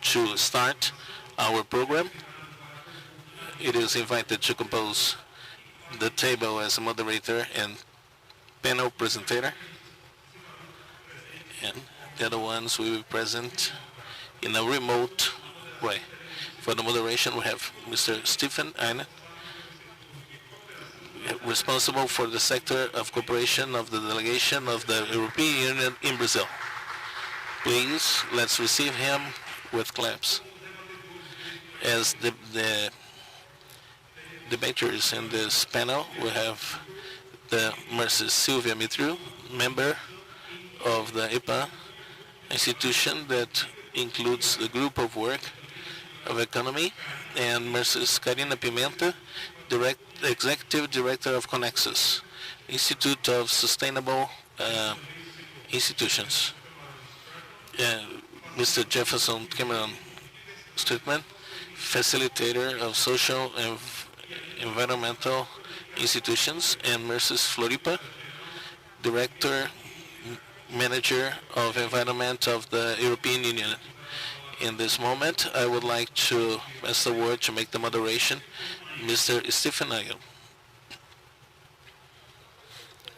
to start our program. It is invited to compose the table as a moderator and panel presenter. And the other ones will be present in a remote way. For the moderation, we have Mr. Stefan, Agne, responsible for the sector of cooperation of the delegation of the European Union in Brazil. Please, let's receive him with claps. As the debaters in this panel, we have the Mrs. Sylvia Mitraud, member of the IPAM institution that includes the group of work of economy, and Mrs. Carina Pimenta, Executive Director of Conexsus, Institute of Sustainable Institutions. Mr. Jeferson Camarão Straatmann, Facilitator of Social and Environmental Institutions, and Mrs. Florika, Director Manager of Environment of the European Union. In this moment, I would like to pass the word to make the moderation, Mr. Stefan.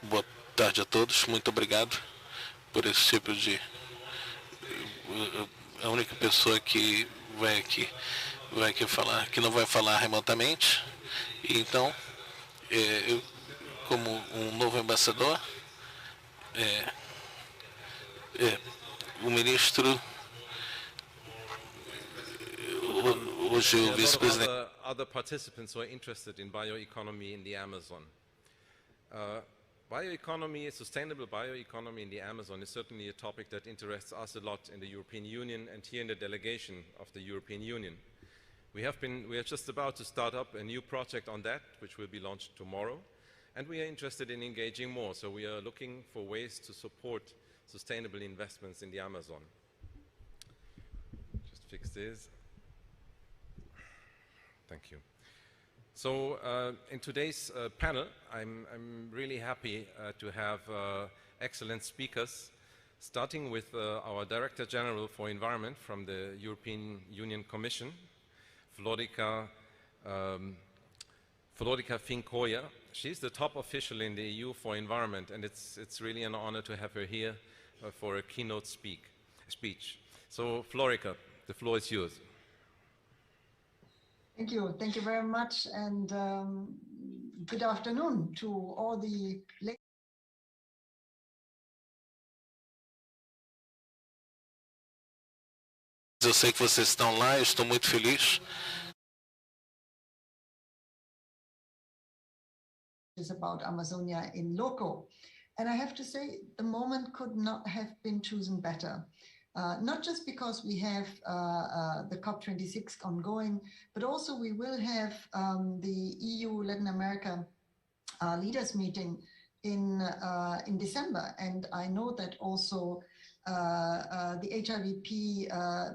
Boa tarde a todos, muito obrigado por esse tipo de... A única pessoa que vai aqui falar, que não vai falar remotamente. E então, eu, como um novo embaixador, o ministro, hoje o vice-presidente. Other participants who are interested in bioeconomy in the Amazon. Bioeconomy, sustainable bioeconomy in the Amazon is certainly a topic that interests us a lot in the European Union and here in the delegation of the European Union. We are just about to start up a new project on that, which will be launched tomorrow, and we are interested in engaging more, so we are looking for ways to support sustainable investments in the Amazon. Just fix this. Thank you. So in today's panel, I'm really happy to have excellent speakers, starting with our Director General for Environment from the European Union Commission, Florika Fink-Hooijer. She's the top official in the EU for environment, and it's really an honor to have her here for a keynote speech. So Florika, the floor is yours. Thank you very much, and good afternoon to all the ladies. Eu sei que vocês estão lá, eu estou muito feliz. Is about Amazonia in loco, and I have to say the moment could not have been chosen better. Not just because we have the COP26 ongoing, but also we will have the EU Latin America leaders meeting in December, and I know that also the HIVP,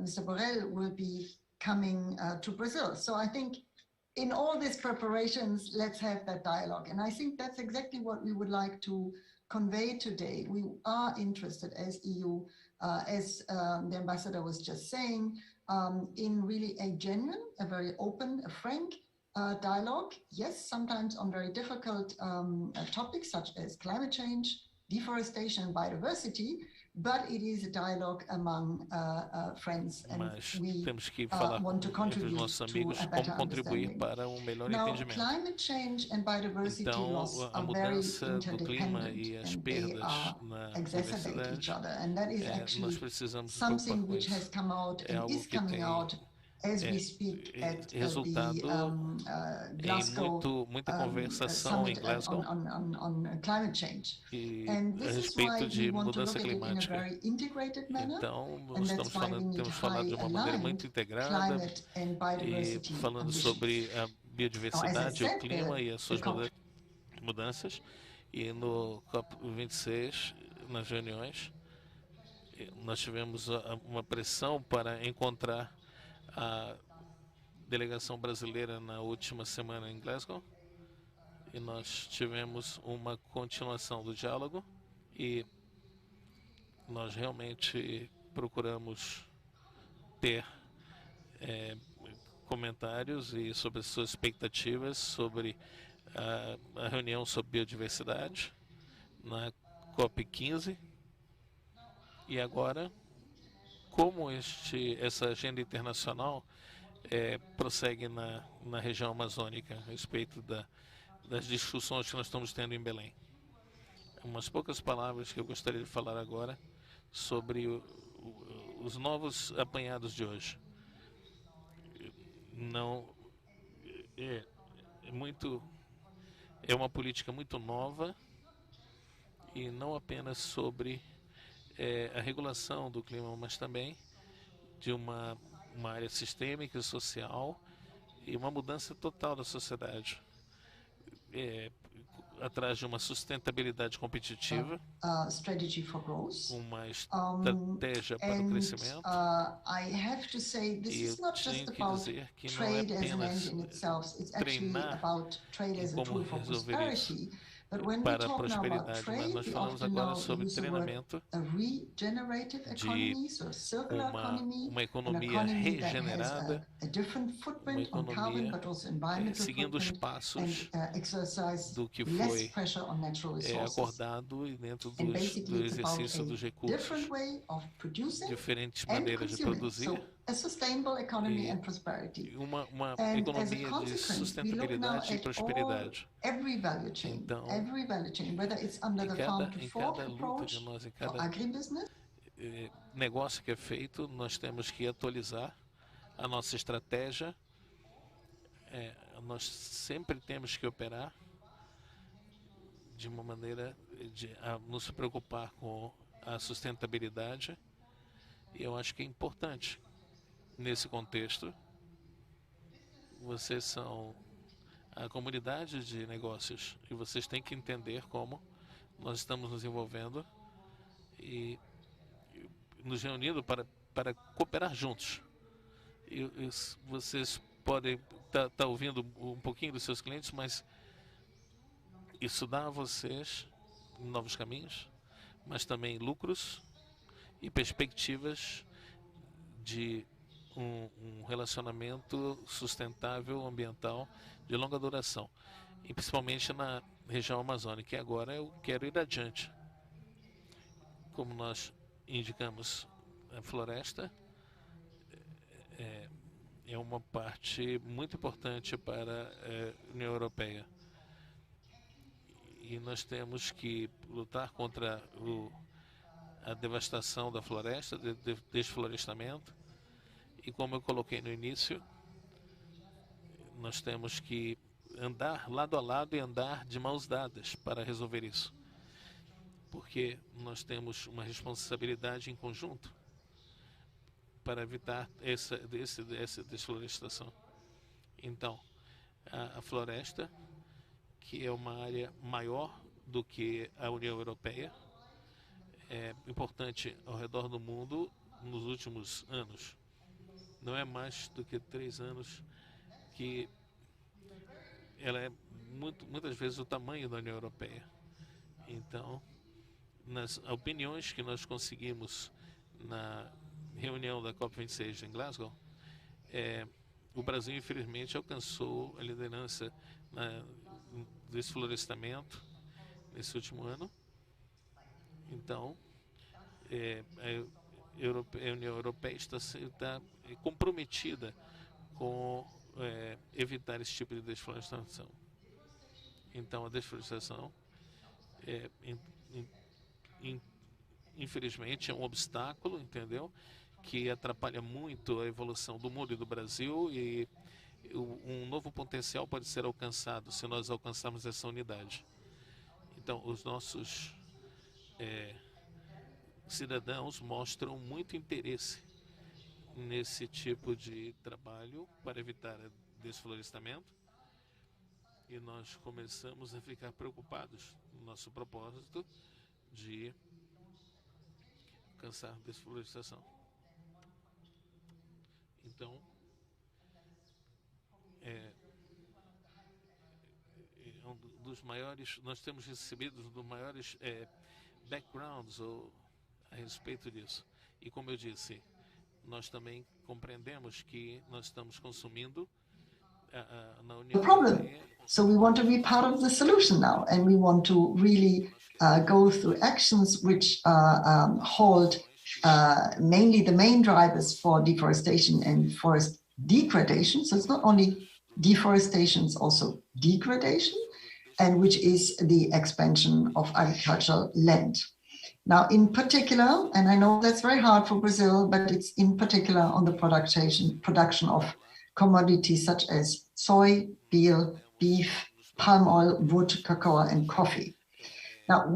Mr. Borrell, will be coming to Brazil. So I think in all these preparations, let's have that dialogue. And I think that's exactly what we would like to convey today. We are interested as EU, as the ambassador was just saying, in really a genuine, a very open, a frank dialogue. Yes, sometimes on very difficult topics such as climate change, deforestation, and biodiversity, but it is a dialogue among friends, and we want to contribute to a better understanding. Now, climate change and biodiversity loss are very interdependent, and they are exacerbate each other, and that is actually something which has come out and is coming out as we speak at the Glasgow summit on climate change. And this is why we want to look at it in a very integrated manner, and that's why we need high aligned climate and biodiversity falando sobre a biodiversidade, o clima e as suas mudanças. E no COP26, nas reuniões, nós tivemos uma pressão para encontrar a delegação brasileira na última semana em Glasgow, e nós tivemos uma continuação do diálogo, e nós realmente procuramos ter comentários e sobre as suas expectativas sobre a reunião sobre biodiversidade na COP15 e agora como essa agenda internacional prossegue na região amazônica a respeito das discussões que nós estamos tendo em Belém. Umas poucas palavras que eu gostaria de falar agora sobre os novos apanhados de hoje. Não é uma política muito nova e não apenas sobre a regulação do clima, mas também de uma área sistêmica e social e uma mudança total da sociedade atrás de uma sustentabilidade competitiva, strategy for growth. Uma estratégia para o crescimento. I have to say this is not just about trade as an end in itself. It's actually about trade as a tool for prosperity. But when we talk now about trade, we often now use the word a regenerative economy, so a circular economy, uma an economia economy that has regenerada, a different footprint on carbon, but also environmental seguindo os footprint, passos and exercise do que less foi pressure on natural resources. acordado e dentro And do basically, it's about exercício dos a recursos, different way of producing diferentes and maneiras de consuming. produzir, So a sustainable economy and prosperity. uma And as a economia de consequence, we look now sustentabilidade e at prosperidade. every value chain, Então, whether it's under the farm to fork approach em for cada agribusiness. negócio que é feito, nós temos que atualizar a nossa estratégia. Nós sempre temos que operar de uma maneira a nos preocupar com a sustentabilidade. E eu acho que é importante, nesse contexto, vocês são a comunidade de negócios e vocês têm que entender como nós estamos nos envolvendo e nos reunindo para cooperar juntos. E vocês podem estar ouvindo um pouquinho dos seus clientes, mas isso dá a vocês novos caminhos, mas também lucros e perspectivas de um relacionamento sustentável, ambiental, de longa duração. E principalmente na região amazônica. E agora eu quero ir adiante. Como nós indicamos, a floresta é uma parte muito importante para a União Europeia. E nós temos que lutar contra a devastação da floresta, desflorestamento. E como eu coloquei no início, nós temos que andar lado a lado e andar de mãos dadas para resolver isso. Porque nós temos uma responsabilidade em conjunto para evitar essa desflorestação. Então, a floresta, que é uma área maior do que a União Europeia, é importante ao redor do mundo nos últimos anos. Não é mais do que 3 anos que ela é muitas vezes o tamanho da União Europeia. Então, nas opiniões que nós conseguimos na reunião da COP26 em Glasgow, o Brasil infelizmente alcançou a liderança no desflorestamento nesse último ano. Então, a União Europeia está comprometida com evitar esse tipo de desflorestação. Então, a desflorestação, infelizmente, é um obstáculo, entendeu? Que atrapalha muito a evolução do mundo e do Brasil, e um novo potencial pode ser alcançado se nós alcançarmos essa unidade. Então, os nossos cidadãos mostram muito interesse nesse tipo de trabalho para evitar desflorestamento, e nós começamos a ficar preocupados no nosso propósito de alcançar desflorestação. Então, um dos maiores, nós temos recebido um dos maiores backgrounds a respeito disso. E como eu disse, nós também compreendemos que nós estamos consumindo na The União problem. Europeia. So we want to be part of the solution now, and we want to really go through actions which hold mainly the main drivers for deforestation and forest degradation. So it's not only deforestation, it's also degradation, and which is the expansion of agricultural land. Now, in particular, and I know that's very hard for Brazil, but it's in particular on the production of commodities such as soy, beef, palm oil, wood, cacao, and coffee. Now,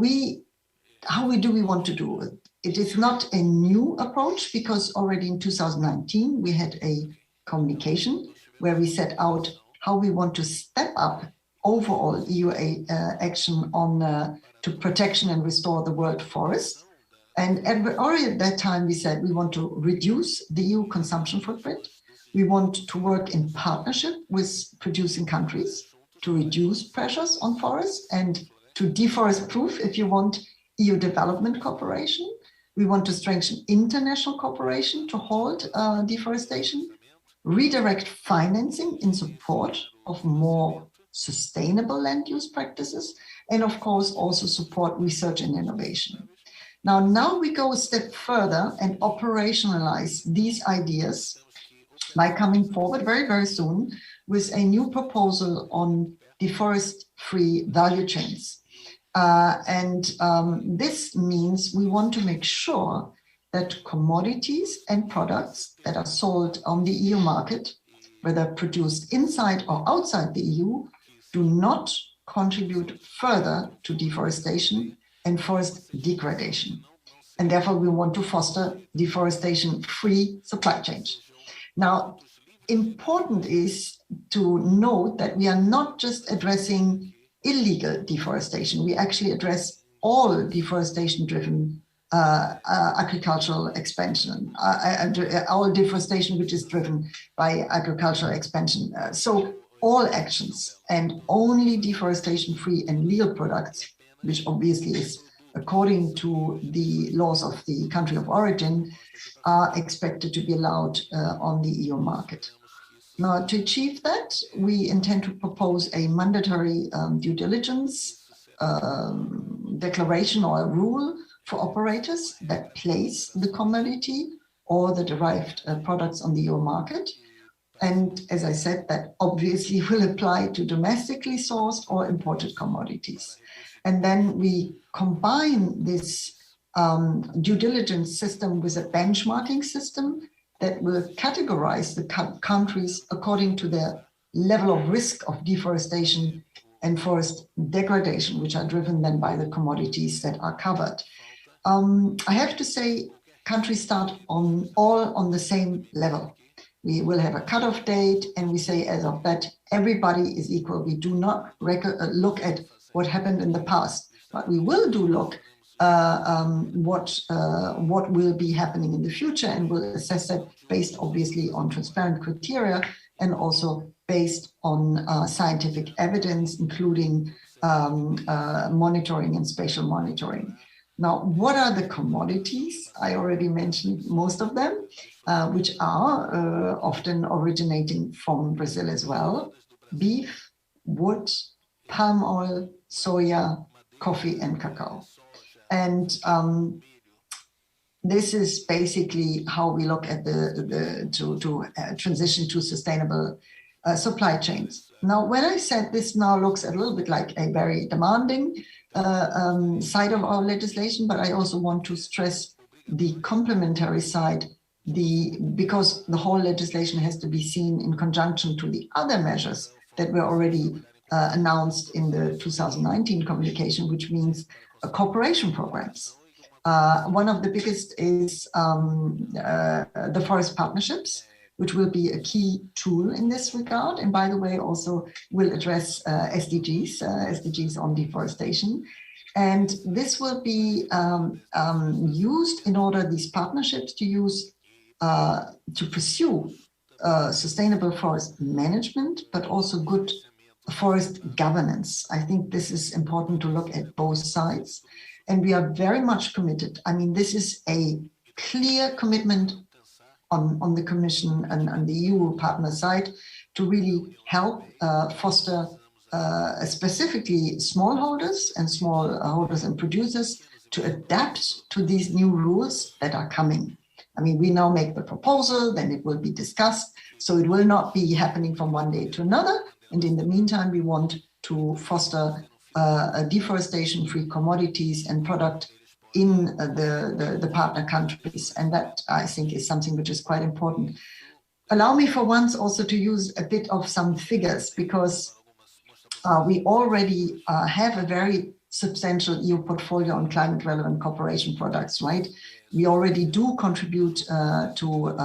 how do we want to do it? It is not a new approach, because already in 2019, we had a communication where we set out how we want to step up overall EU action on to protection and restore the world forest. And already at that time, we said we want to reduce the EU consumption footprint. We want to work in partnership with producing countries to reduce pressures on forests and to deforest-proof, if you want, EU development cooperation. We want to strengthen international cooperation to halt deforestation, redirect financing in support of more sustainable land use practices, and of course also support research and innovation. Now we go a step further and operationalize these ideas by coming forward very, very soon with a new proposal on deforest-free value chains. This means we want to make sure that commodities and products that are sold on the EU market, whether produced inside or outside the EU, do not contribute further to deforestation and forest degradation. And therefore, we want to foster deforestation-free supply chains. Now, important is to note that we are not just addressing illegal deforestation. We actually address all deforestation-driven agricultural expansion, all deforestation which is driven by agricultural expansion. So all actions and only deforestation-free and legal products, which obviously is according to the laws of the country of origin, are expected to be allowed on the EU market. Now, to achieve that, we intend to propose a mandatory due diligence declaration or a rule for operators that place the commodity or the derived products on the EU market. And as I said, that obviously will apply to domestically sourced or imported commodities. And then we combine this due diligence system with a benchmarking system that will categorize the countries according to their level of risk of deforestation and forest degradation, which are driven then by the commodities that are covered. I have to say, countries start all on the same level. We will have a cutoff date, and we say as of that, everybody is equal. We do not look at what happened in the past, but we will look what will be happening in the future, and we'll assess that based obviously on transparent criteria and also based on scientific evidence, including monitoring and spatial monitoring. Now, what are the commodities? I already mentioned most of them, which are often originating from Brazil as well: beef, wood, palm oil, soya, coffee, and cacao. And this is basically how we look at the transition to sustainable supply chains. Now, when I said this now looks a little bit like a very demanding side of our legislation, but I also want to stress the complementary side, because the whole legislation has to be seen in conjunction to the other measures that were already announced in the 2019 communication, which means cooperation programs. One of the biggest is the forest partnerships, which will be a key tool in this regard. And by the way, also will address SDGs on deforestation. And this will be used in order, these partnerships, to pursue sustainable forest management, but also good forest governance. I think this is important to look at both sides. And we are very much committed. I mean, this is a clear commitment on the Commission and the EU partner side to really help foster specifically smallholders and producers to adapt to these new rules that are coming. I mean, we now make the proposal, then it will be discussed, so it will not be happening from one day to another. And in the meantime, we want to foster a deforestation-free commodities and product in the partner countries. And that, I think, is something which is quite important. Allow me for once also to use a bit of some figures, because we already have a very substantial EU portfolio on climate relevant cooperation products, right? We already do contribute to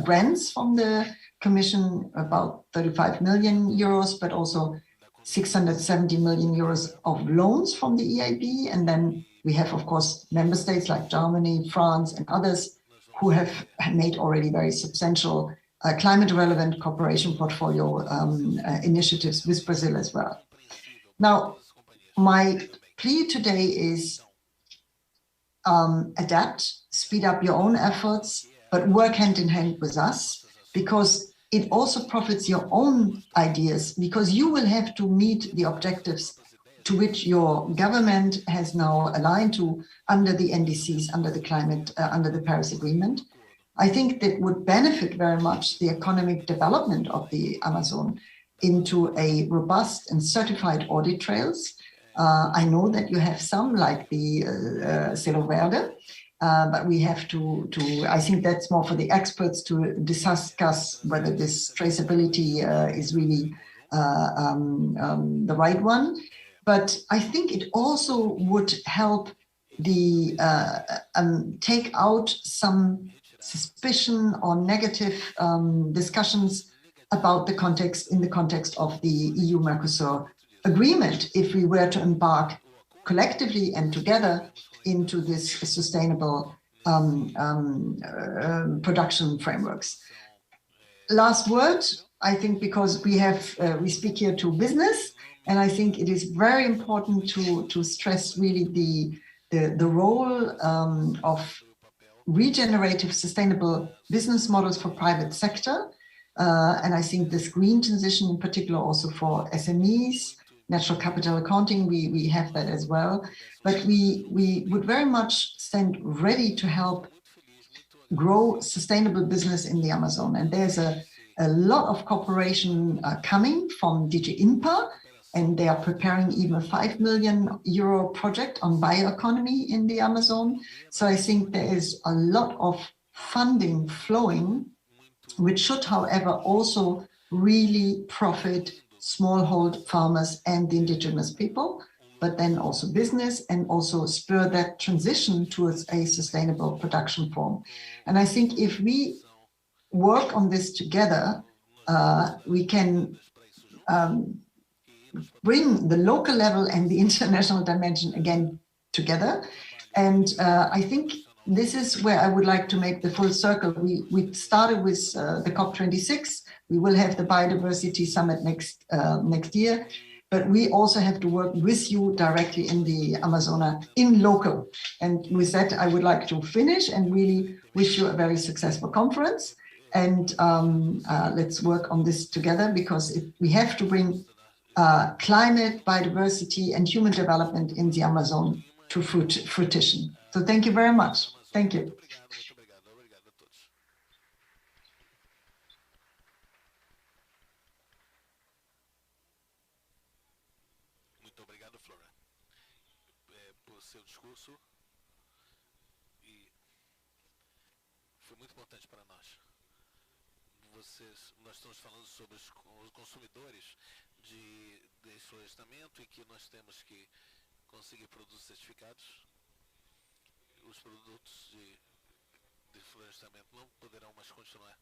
grants from the Commission, about 35 million euros, but also 670 million euros of loans from the EIB. And then we have, of course, member states like Germany, France, and others who have made already very substantial climate relevant cooperation portfolio initiatives with Brazil as well. Now, my plea today is adapt, speed up your own efforts, but work hand in hand with us, because it also profits your own ideas, because you will have to meet the objectives to which your government has now aligned to under the NDCs, under the climate, under the Paris Agreement. I think that would benefit very much the economic development of the Amazon into a robust and certified audit trails. I know that you have some, like the Selo Verde, but we have to, I think that's more for the experts to discuss whether this traceability is really the right one. But I think it also would help the take out some suspicion or negative discussions about the context, in the context of the EU-Mercosur agreement, if we were to embark collectively and together into this sustainable production frameworks. Last word, I think, because we speak here to business, and I think it is very important to stress really the role of regenerative sustainable business models for private sector. And I think this green transition in particular also for SMEs, natural capital accounting, we have that as well. But we would very much stand ready to help grow sustainable business in the Amazon. And there's a lot of cooperation coming from DG INPA, and they are preparing even a 5 million euro project on bioeconomy in the Amazon. So I think there is a lot of funding flowing, which should, however, also really profit smallhold farmers and the indigenous people, but then also business, and also spur that transition towards a sustainable production form. And I think if we work on this together, we can bring the local level and the international dimension again together. And I think this is where I would like to make the full circle. We started with the COP26. We will have the Biodiversity Summit next year, but we also have to work with you directly in the Amazon, in local. And with that, I would like to finish and really wish you a very successful conference. And let's work on this together, because we have to bring climate, biodiversity, and human development in the Amazon to fruition. So thank you very much. Thank you. Muito obrigado, Flora, por seu discurso, e foi muito importante para nós. Nós estamos falando sobre os consumidores de florestamento, e que nós temos que conseguir produtos certificados. Os produtos de florestamento não poderão mais continuar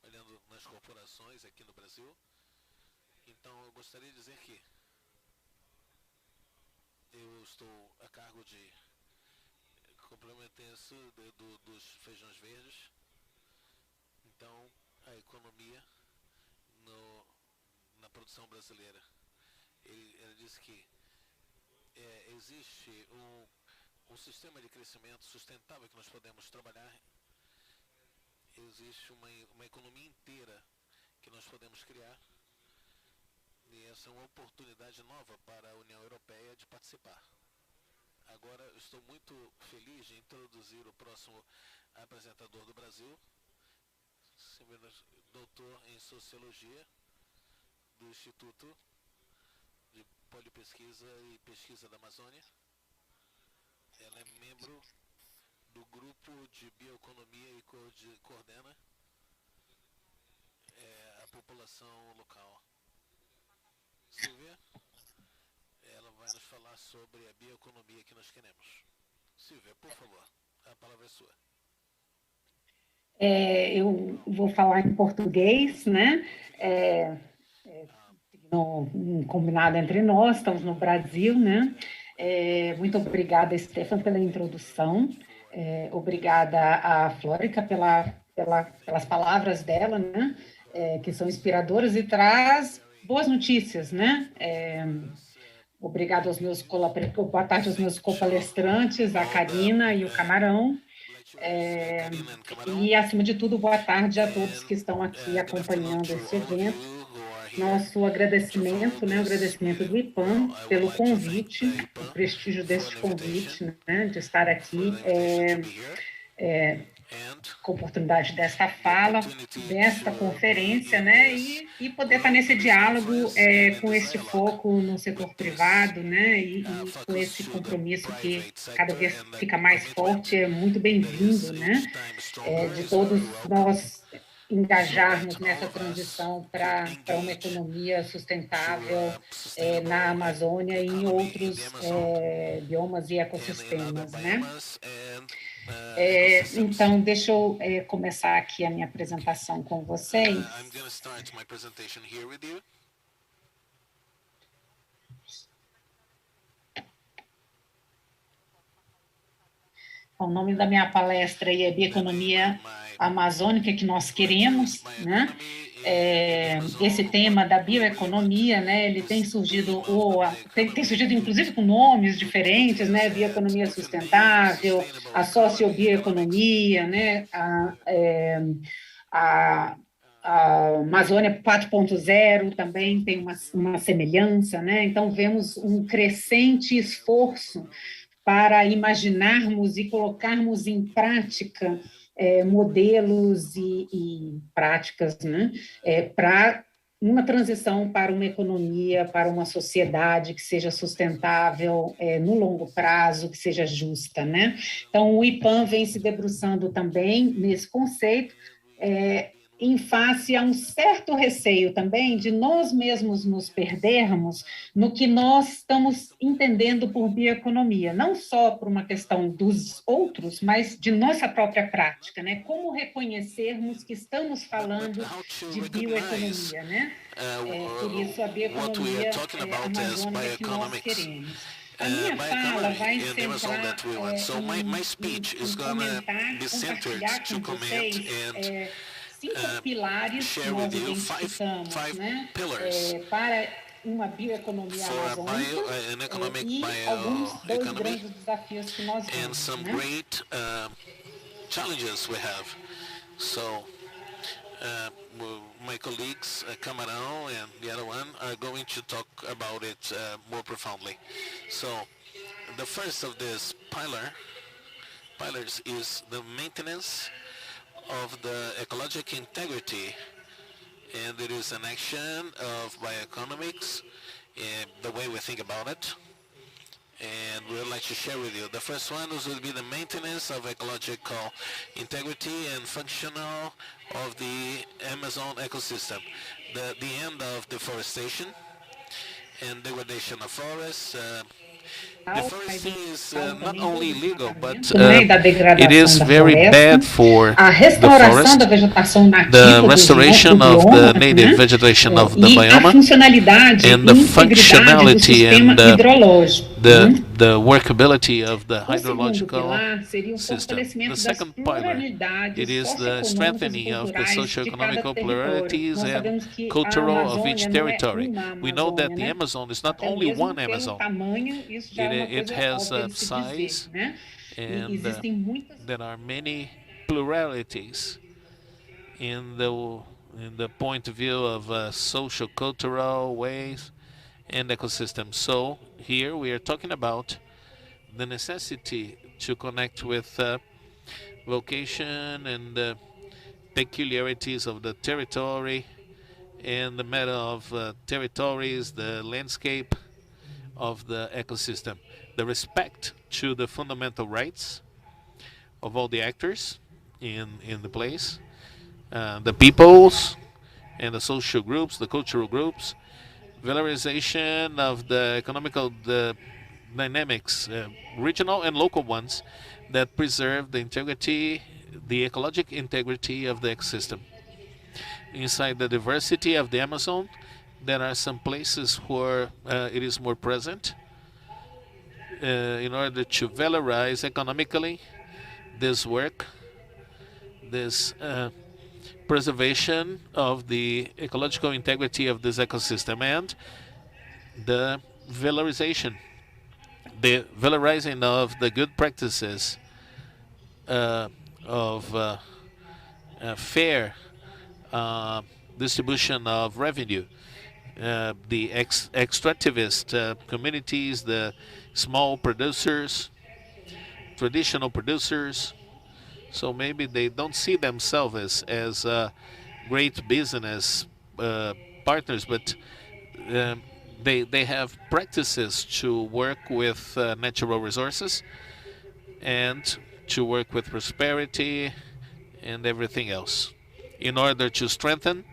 olhando nas corporações aqui no Brasil. Então eu gostaria de dizer que eu estou a cargo de complementar isso dos feijões verdes. Então a economia na produção brasileira. Ele disse que existe um sistema de crescimento sustentável que nós podemos trabalhar, existe uma economia inteira que nós podemos criar, e essa é uma oportunidade nova para a União Europeia de participar. Agora, eu estou muito feliz de introduzir o próximo apresentador do Brasil, doutor em Sociologia do Instituto de Polipesquisa e Pesquisa da Amazônia. Ela é membro do grupo de Bioeconomia e coordena a população local. Sylvia, ela vai nos falar sobre a bioeconomia que nós queremos. Sylvia, por favor, a palavra é sua. Eu vou falar em português, né? Um combinado entre nós, estamos no Brasil, né? Muito obrigada, Stefan, pela introdução. Obrigada à Florika pelas palavras dela, né? Que são inspiradoras e traz boas notícias, né? Obrigado boa tarde aos meus copalestrantes, a Carina e o Camarão. E, acima de tudo, boa tarde a todos que estão aqui acompanhando esse evento. Nosso agradecimento, né, o agradecimento do IPAM pelo convite, o prestígio deste convite, né, de estar aqui com a oportunidade desta fala, desta conferência, né, e poder estar nesse diálogo com esse foco no setor privado, né, e com esse compromisso que cada vez fica mais forte, é muito bem-vindo, né, de todos nós engajarmos nessa transição para uma economia sustentável na Amazônia e em outros biomas e ecossistemas, né? Então, deixa eu começar aqui a minha apresentação com vocês. O nome da minha palestra aí é Bioeconomia Amazônica que nós queremos, né? Esse tema da bioeconomia, né? Ele tem surgido inclusive com nomes diferentes, né? Bioeconomia sustentável, a socio-bioeconomia, né? A Amazônia 4.0 também tem uma semelhança, né? Então vemos um crescente esforço para imaginarmos e colocarmos em prática modelos e práticas, né, para uma transição para uma economia, para uma sociedade que seja sustentável no longo prazo, que seja justa, né? Então, o IPAM vem se debruçando também nesse conceito, em face a um certo receio também de nós mesmos nos perdermos no que nós estamos entendendo por bioeconomia, não só por uma questão dos outros, mas de nossa própria prática, né? Como reconhecermos que estamos falando de bioeconomia, né? Por isso, a bioeconomia amazônica que nós queremos. A minha fala vai centrar em comentar, compartilhar com vocês 5 pilares que nós identificamos, né, para uma bioeconomia amazônica e alguns 2 grandes desafios que nós vemos, né? My colleagues, Camarão and the other one, are going to talk about it more profoundly. So, the first of these pillars is the maintenance of the ecological integrity, and it is an action of bioeconomics, the way we think about it, and we would like to share with you. The first one will be the maintenance of ecological integrity and functional of the Amazon ecosystem, the end of deforestation and degradation of forests. Deforestation is not only illegal, but it is very bad for the forest, the restoration of the native vegetation of the biome, and the functionality and the workability of the hydrological system. The second pillar, it is the strengthening of the socio-economical pluralities and cultural of each territory. We know that the Amazon is not only one Amazon. It has a size, and there are many pluralities in the point of view of social, cultural ways and ecosystem. So here we are talking about the necessity to connect with vocation and the peculiarities of the territory and the matter of territories, the landscape of the ecosystem, the respect to the fundamental rights of all the actors in the place, the peoples and the social groups, the cultural groups, valorization of the economical dynamics, regional and local ones, that preserve the integrity, the ecologic integrity of the ecosystem. Inside the diversity of the Amazon, there are some places where it is more present in order to valorize economically this work, this preservation of the ecological integrity of this ecosystem, and the valorization, the valorizing of the good practices of fair distribution of revenue. The extractivist communities, the small producers, traditional producers. So maybe they don't see themselves as great business partners, but they have practices to work with natural resources and to work with prosperity and everything else in order to strengthen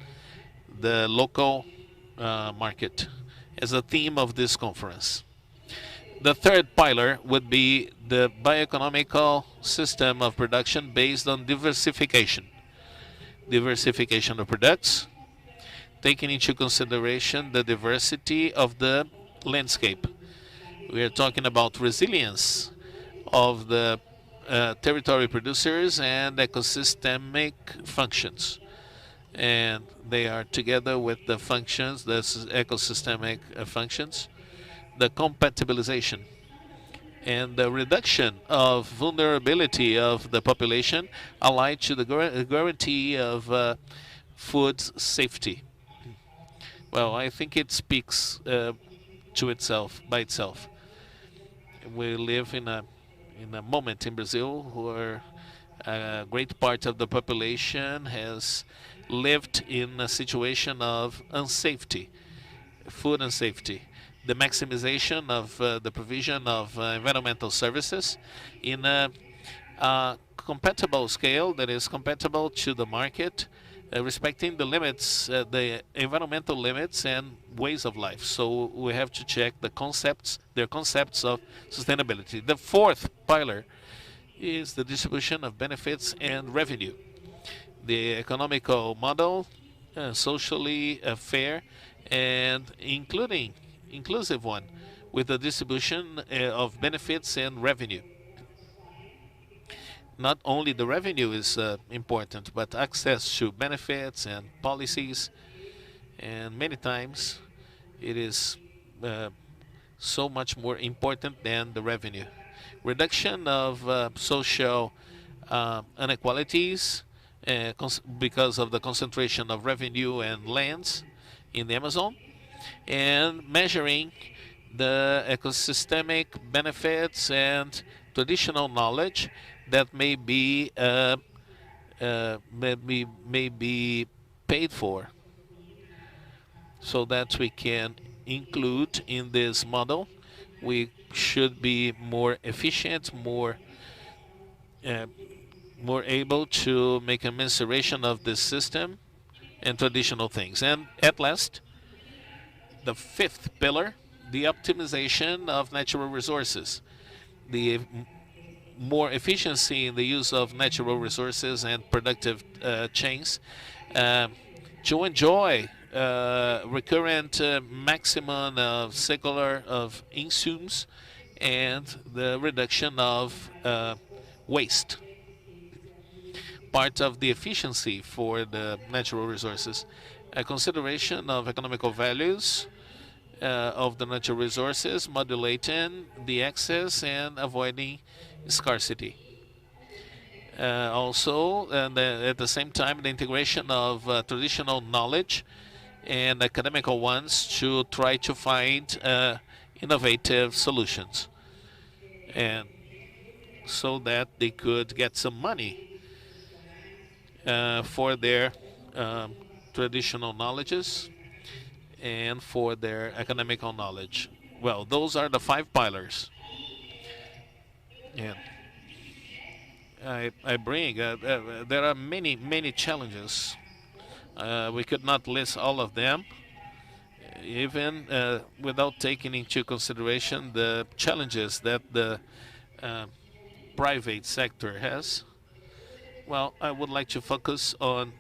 the local market as a theme of this conference. The third pillar would be the bioeconomical system of production based on diversification. Diversification of products, taking into consideration the diversity of the landscape. We are talking about resilience of the territory producers and ecosystemic functions. And they are together with the functions, the ecosystemic functions, the compatibilization and the reduction of vulnerability of the population allied to the guarantee of food safety. Well, I think it speaks to itself, by itself. We live in a moment in Brazil where a great part of the population has lived in a situation of unsafety, food unsafety, the maximization of the provision of environmental services in a compatible scale that is compatible to the market, respecting the limits, the environmental limits and ways of life. So we have to check the concepts, their concepts of sustainability. The fourth pillar is the distribution of benefits and revenue. The economical model, socially fair and inclusive one, with the distribution of benefits and revenue. Not only the revenue is important, but access to benefits and policies, and many times it is so much more important than the revenue. Reduction of social inequalities because of the concentration of revenue and lands in the Amazon, and measuring the ecosystemic benefits and traditional knowledge that may be paid for, so that we can include in this model. We should be more efficient, more able to make a mensuration of this system and traditional things. And at last, the fifth pillar, the optimization of natural resources, the more efficiency in the use of natural resources and productive chains to enjoy recurrent maximum of circular of insumes and the reduction of waste. Part of the efficiency for the natural resources, a consideration of economical values of the natural resources, modulating the excess and avoiding scarcity. Also, at the same time, the integration of traditional knowledge and academical ones to try to find innovative solutions, and so that they could get some money for their traditional knowledges and for their academical knowledge. Well, those are the 5 pillars. And I bring, there are many challenges. We could not list all of them, even without taking into consideration the challenges that the private sector has. Well, I would like to focus on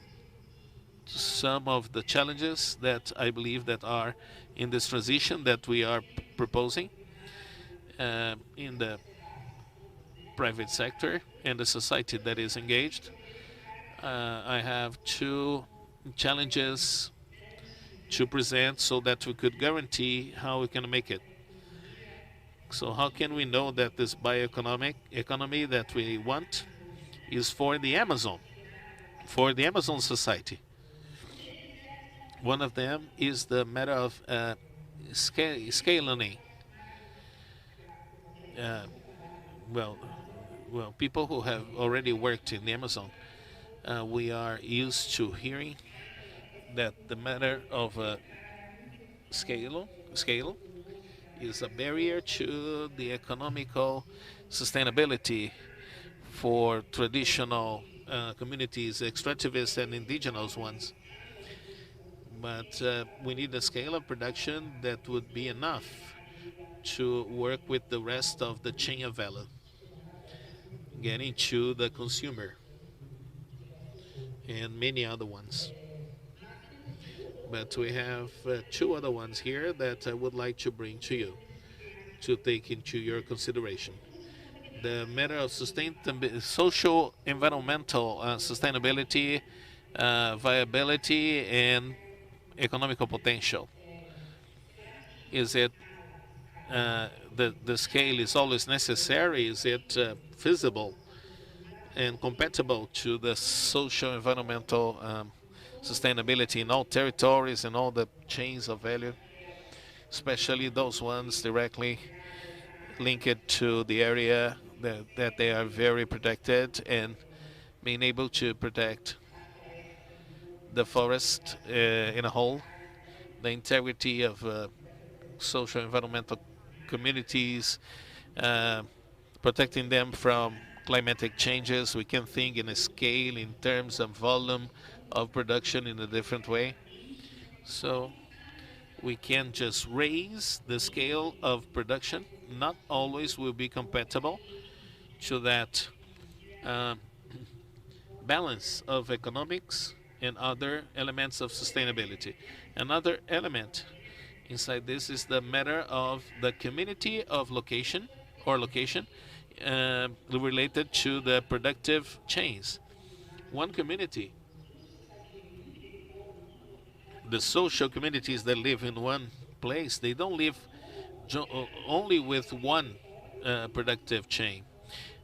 some of the challenges that I believe that are in this transition that we are proposing in the private sector and the society that is engaged. I have 2 challenges to present so that we could guarantee how we can make it. So how can we know that this bioeconomic economy that we want is for the Amazon society? One of them is the matter of scaling. Well, people who have already worked in the Amazon, we are used to hearing that the matter of scale is a barrier to the economical sustainability for traditional communities, extractivist and indigenous ones. But we need a scale of production that would be enough to work with the rest of the chain of value, getting to the consumer and many other ones. But we have 2 other ones here that I would like to bring to you to take into your consideration. The matter of social environmental sustainability, viability, and economical potential. Is it the scale is always necessary? Is it feasible and compatible to the social environmental sustainability in all territories and all the chains of value, especially those ones directly linked to the area that they are very protected, and being able to protect the forest in a whole, the integrity of social environmental communities, protecting them from climatic changes. We can think in a scale in terms of volume of production in a different way. So we can just raise the scale of production. Not always will be compatible to that balance of economics and other elements of sustainability. Another element inside this is the matter of the community of location related to the productive chains. One community, the social communities that live in one place, they don't live only with one productive chain.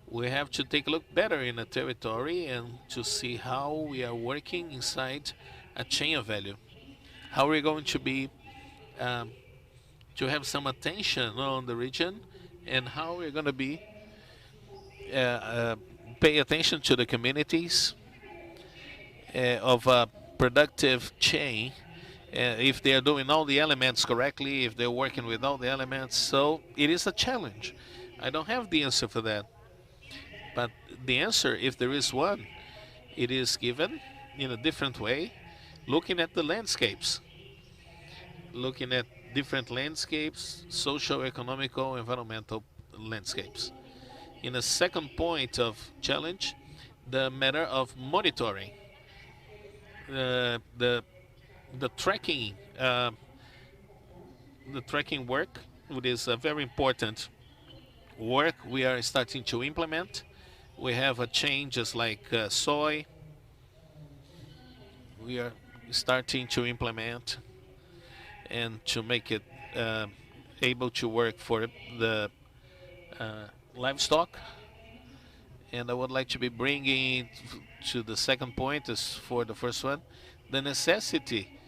We have to take a look better in a territory and to see how we are working inside a chain of value. How we're going to be to have some attention on the region, and how we're going to be pay attention to the communities of a productive chain, if they are doing all the elements correctly, if they're working with all the elements. So it is a challenge. I don't have the answer for that. But the answer, if there is one, it is given in a different way, looking at the landscapes, looking at different landscapes, social, economical, environmental landscapes. In a second point of challenge, the matter of monitoring, the tracking, the tracking work, which is a very important work we are starting to implement. We have a change just like soy. We are starting to implement and to make it able to work for the livestock. And I would like to be bringing to the second point, is for the first one, the necessity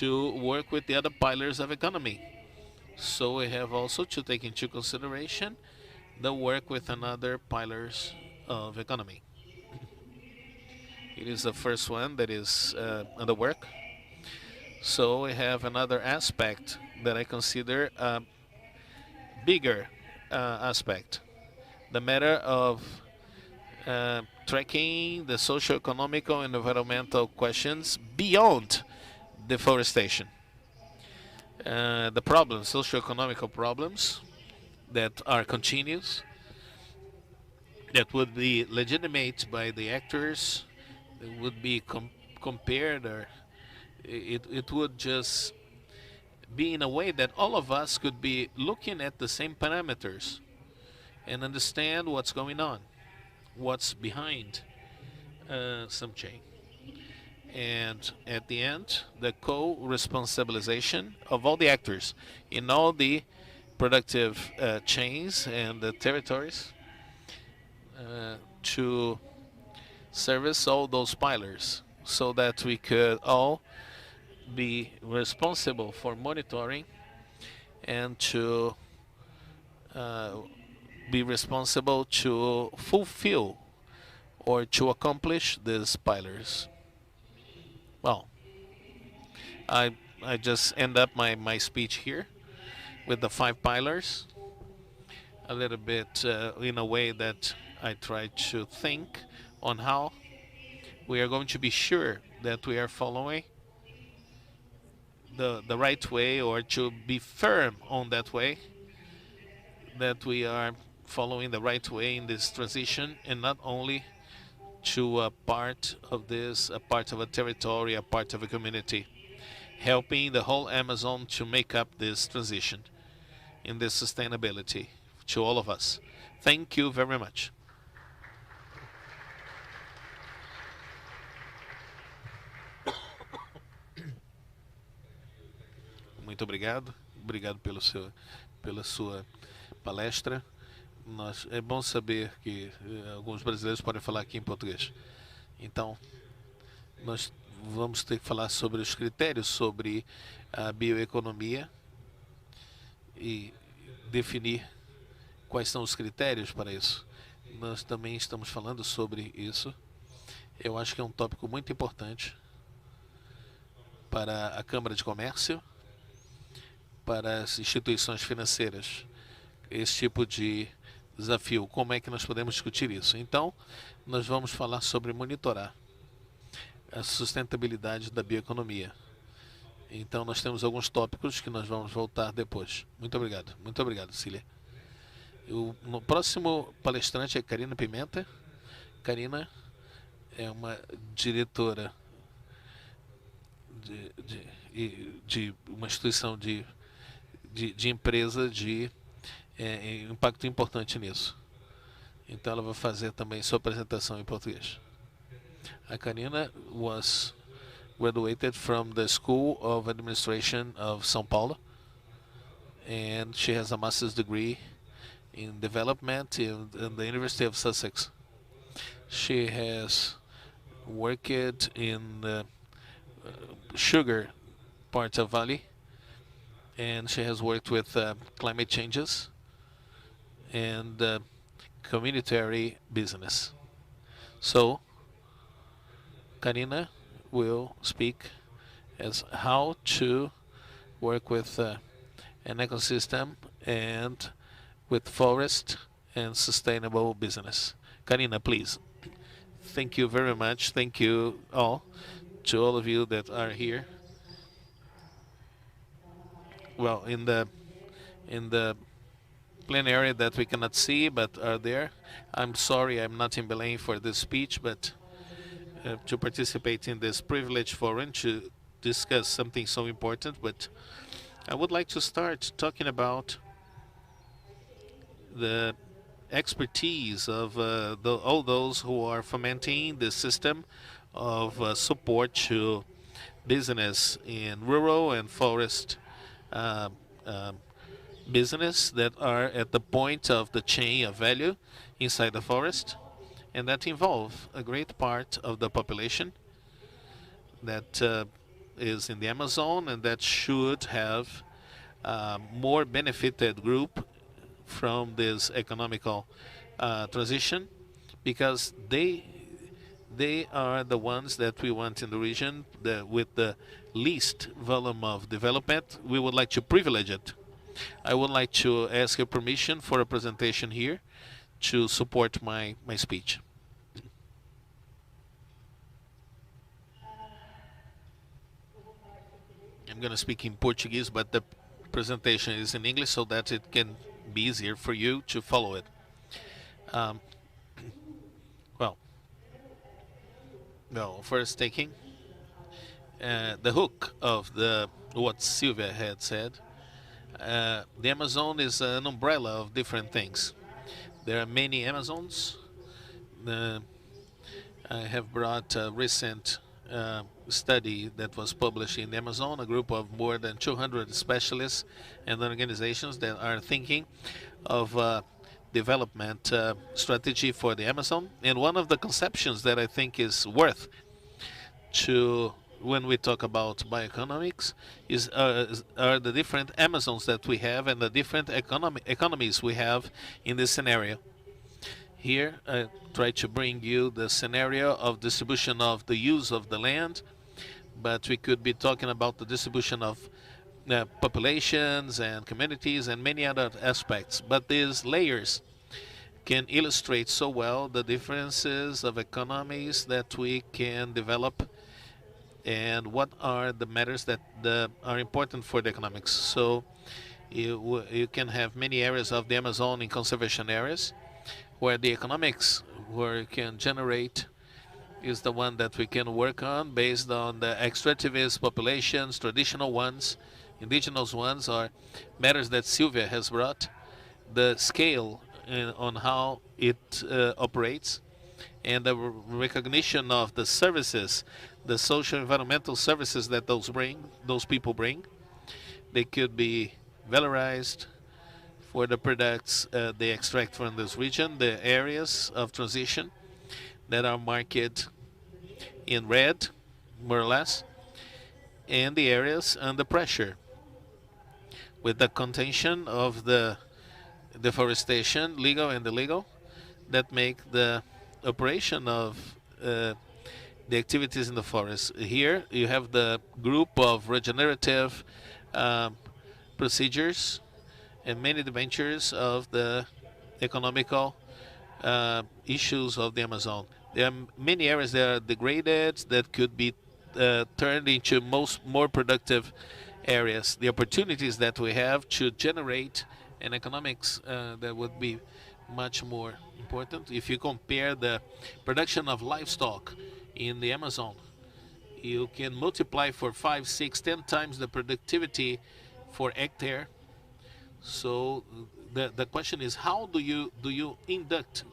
to work with the other pillars of economy. So we have also to take into consideration the work with another pillars of economy. It is the first one that is under work. So we have another aspect that I consider a bigger aspect, the matter of tracking the socio-economical and environmental questions beyond deforestation. The problems, socio-economical problems that are continuous, that would be legitimate by the actors, it would be compared, or it would just be in a way that all of us could be looking at the same parameters and understand what's going on, what's behind some change. And at the end, the co-responsibilization of all the actors in all the productive chains and the territories to service all those pillars, so that we could all be responsible for monitoring and to be responsible to fulfill or to accomplish these pillars. Well, I just end up my speech here with the 5 pillars, a little bit in a way that I try to think on how we are going to be sure that we are following the right way, or to be firm on that way, that we are following the right way in this transition, and not only to a part of this, a part of a territory, a part of a community, helping the whole Amazon to make up this transition in this sustainability to all of us. Thank you very much. Muito obrigado. Obrigado pela sua palestra. É bom saber que alguns brasileiros podem falar aqui em português. Então, nós vamos ter que falar sobre os critérios sobre a bioeconomia e definir quais são os critérios para isso. Nós também estamos falando sobre isso. Eu acho que é um tópico muito importante para a Câmara de Comércio, para as instituições financeiras, esse tipo de desafio. Como é que nós podemos discutir isso? Então, nós vamos falar sobre monitorar a sustentabilidade da bioeconomia. Então, nós temos alguns tópicos que nós vamos voltar depois. Muito obrigado, Cília. No próximo palestrante é Carina Pimenta. Carina é uma diretora de uma instituição de empresa de impacto importante nisso. Então ela vai fazer também sua apresentação em português. A Carina was graduated from the School of Administration of São Paulo, and she has a master's degree in development in the University of Sussex. She has worked in the sugar part of Valley, and she has worked with climate changes and communitary business. So, Carina will speak as how to work with an ecosystem and with forest and sustainable business. Carina, please. Thank you very much. Thank you all, to all of you that are here. Well, in the plenary that we cannot see but are there. I'm sorry I'm not in Belém for this speech, but to participate in this privileged forum to discuss something so important. But I would like to start talking about the expertise of all those who are fomenting the system of support to business in rural and forest business that are at the point of the chain of value inside the forest. and that involve a great part of the population that is in the Amazon, and that should have more benefited group from this economical transition, because they are the ones that we want in the region with the least volume of development. We would like to privilege it. I would like to ask your permission for a presentation here to support my speech. I'm going to speak in Portuguese, but the presentation is in English so that it can be easier for you to follow it. Well, first taking the hook of what Sylvia had said, the Amazon is an umbrella of different things. There are many Amazons. I have brought a recent study that was published in the Amazon, a group of more than 200 specialists and organizations that are thinking of development strategy for the Amazon. And one of the conceptions that I think is worth to, when we talk about bioeconomics, are the different Amazons that we have and the different economies we have in this scenario. Here I try to bring you the scenario of distribution of the use of the land, but we could be talking about the distribution of populations and communities and many other aspects. But these layers can illustrate so well the differences of economies that we can develop and what are the matters that are important for the economics. So you can have many areas of the Amazon in conservation areas where the economics where you can generate is the one that we can work on based on the extractivist populations, traditional ones, indigenous ones, or matters that Sylvia has brought, the scale on how it operates, and the recognition of the services, the socio-environmental services that those people bring. They could be valorized for the products they extract from this region, the areas of transition that are marked in red, more or less, and the areas under pressure with the contention of the deforestation, legal and illegal, that make the operation of the activities in the forest. Here you have the group of regenerative procedures and many dimensions of the economical issues of the Amazon. There are many areas that are degraded that could be turned into more productive areas. The opportunities that we have to generate an economics that would be much more important. If you compare the production of livestock in the Amazon, you can multiply for 5, 6, 10 times the productivity for hectare. So the question is, how do you induct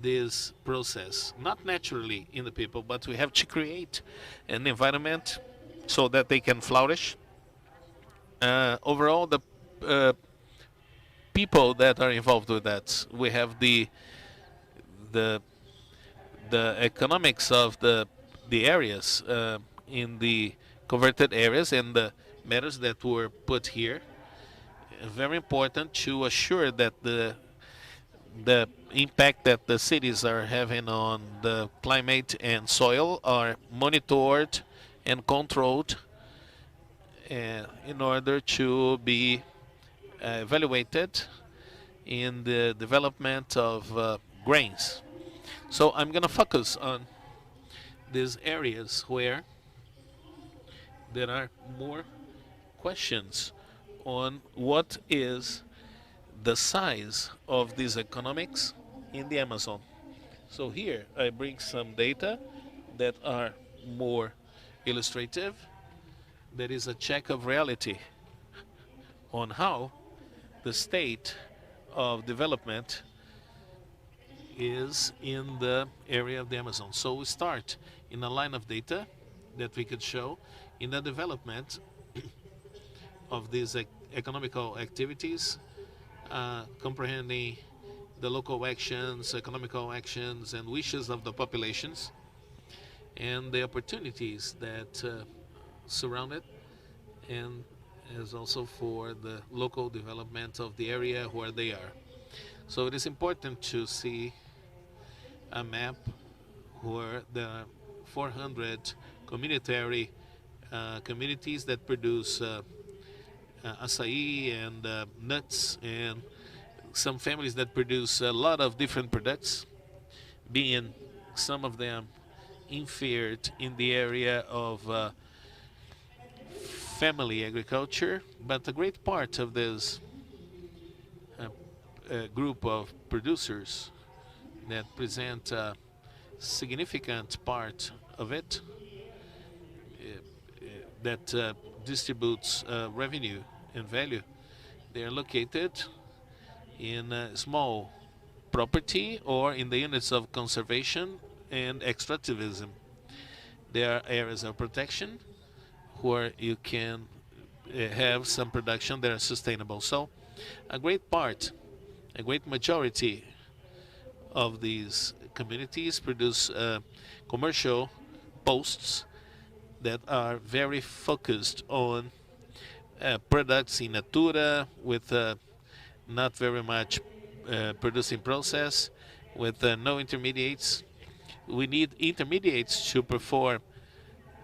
this process? Not naturally in the people, but we have to create an environment so that they can flourish. Overall, the people that are involved with that, we have the economics of the areas in the converted areas and the matters that were put here. Very important to assure that the impact that the cities are having on the climate and soil are monitored and controlled in order to be evaluated in the development of grains. So I'm going to focus on these areas where there are more questions on what is the size of these economics in the Amazon. So here I bring some data that are more illustrative. There is a check of reality on how the state of development is in the area of the Amazon. So we start in a line of data that we could show in the development of these economical activities, comprehending the local actions, economical actions, and wishes of the populations, and the opportunities that surround it, and as also for the local development of the area where they are. So it is important to see a map where there are 400 communitary communities that produce acai and nuts, and some families that produce a lot of different products, being some of them inferred in the area of family agriculture, but a great part of this group of producers that present a significant part of it that distributes revenue and value, they are located in small property or in the units of conservation and extractivism. There are areas of protection where you can have some production that are sustainable. So a great part, a great majority of these communities produce commercial posts that are very focused on products in natura, with not very much producing process, with no intermediates. We need intermediates to perform.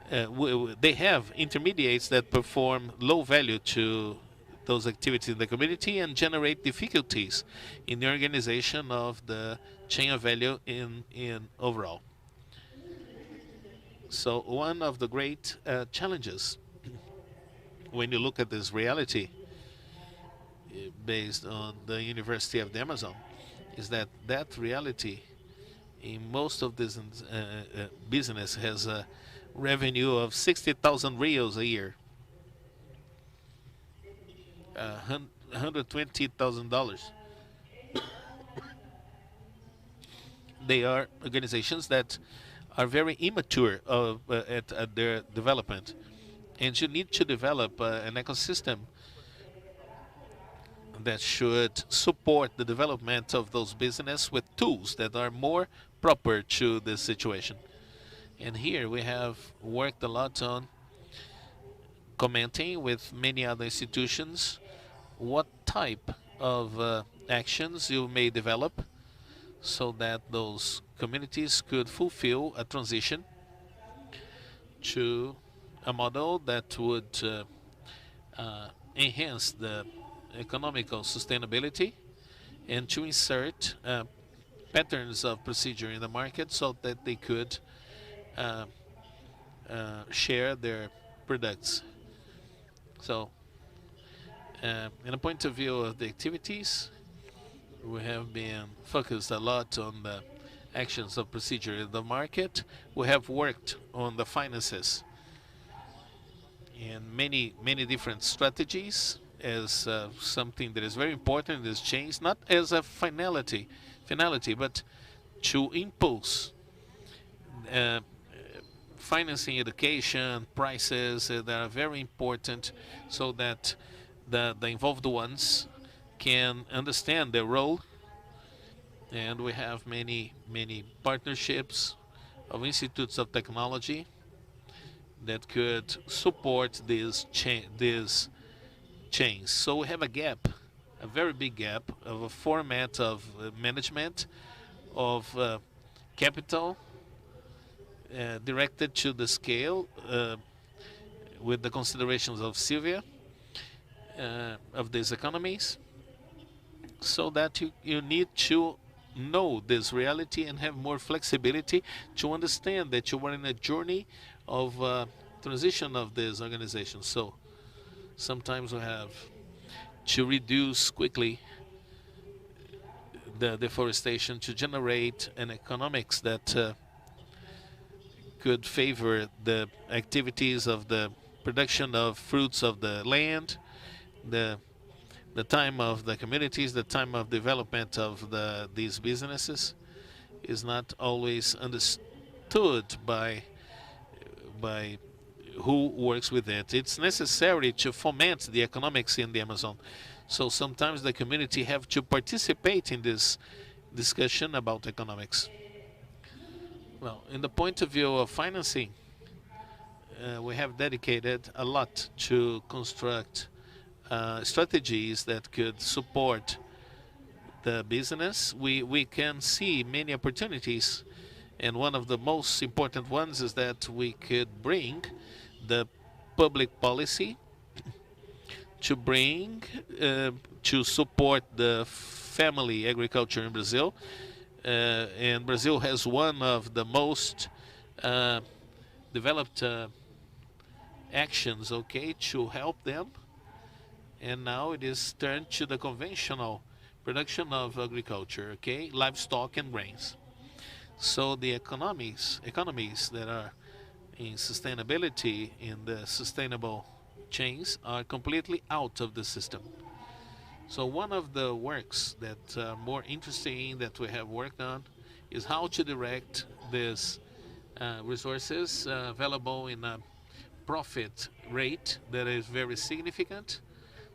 They have intermediates that perform low value to those activities in the community and generate difficulties in the organization of the chain of value in overall. So one of the great challenges when you look at this reality based on the University of the Amazon is that that reality in most of this business has a revenue of 60,000 reals a year, $120,000. They are organizations that are very immature at their development, and you need to develop an ecosystem that should support the development of those businesses with tools that are more proper to this situation. And here we have worked a lot on commenting with many other institutions what type of actions you may develop so that those communities could fulfill a transition to a model that would enhance the economical sustainability and to insert patterns of procedure in the market so that they could share their products. So, in a point of view of the activities, we have been focused a lot on the actions of procedure in the market. We have worked on the finances in many different strategies as something that is very important in this change, not as a finality, but to impulse financing, education, prices that are very important so that the involved ones can understand their role. And we have many partnerships of institutes of technology that could support these chains. So we have a gap, a very big gap of a format of management of capital directed to the scale with the considerations of Sylvia of these economies, so that you need to know this reality and have more flexibility to understand that you are in a journey of transition of this organization. So sometimes we have to reduce quickly the deforestation to generate an economics that could favor the activities of the production of fruits of the land, the time of the communities, the time of development of these businesses is not always understood by who works with it. It's necessary to foment the economics in the Amazon. So sometimes the community have to participate in this discussion about economics. Well, in the point of view of financing, we have dedicated a lot to construct strategies that could support the business. We can see many opportunities, and one of the most important ones is that we could bring the public policy to bring to support the family agriculture in Brazil. And Brazil has one of the most developed actions, okay, to help them. And now it is turned to the conventional production of agriculture, okay, livestock and grains. So the economies that are in sustainability in the sustainable chains are completely out of the system. So one of the works that are more interesting that we have worked on is how to direct these resources available in a profit rate that is very significant,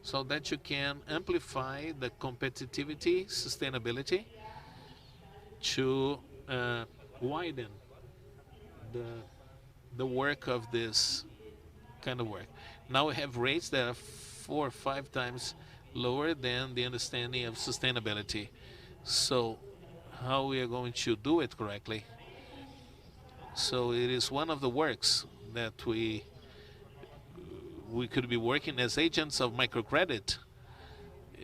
so that you can amplify the competitivity, sustainability, to widen the work of this kind of work. Now we have rates that are 4 or 5 times lower than the understanding of sustainability. So how we are going to do it correctly? So it is one of the works that we could be working as agents of microcredit,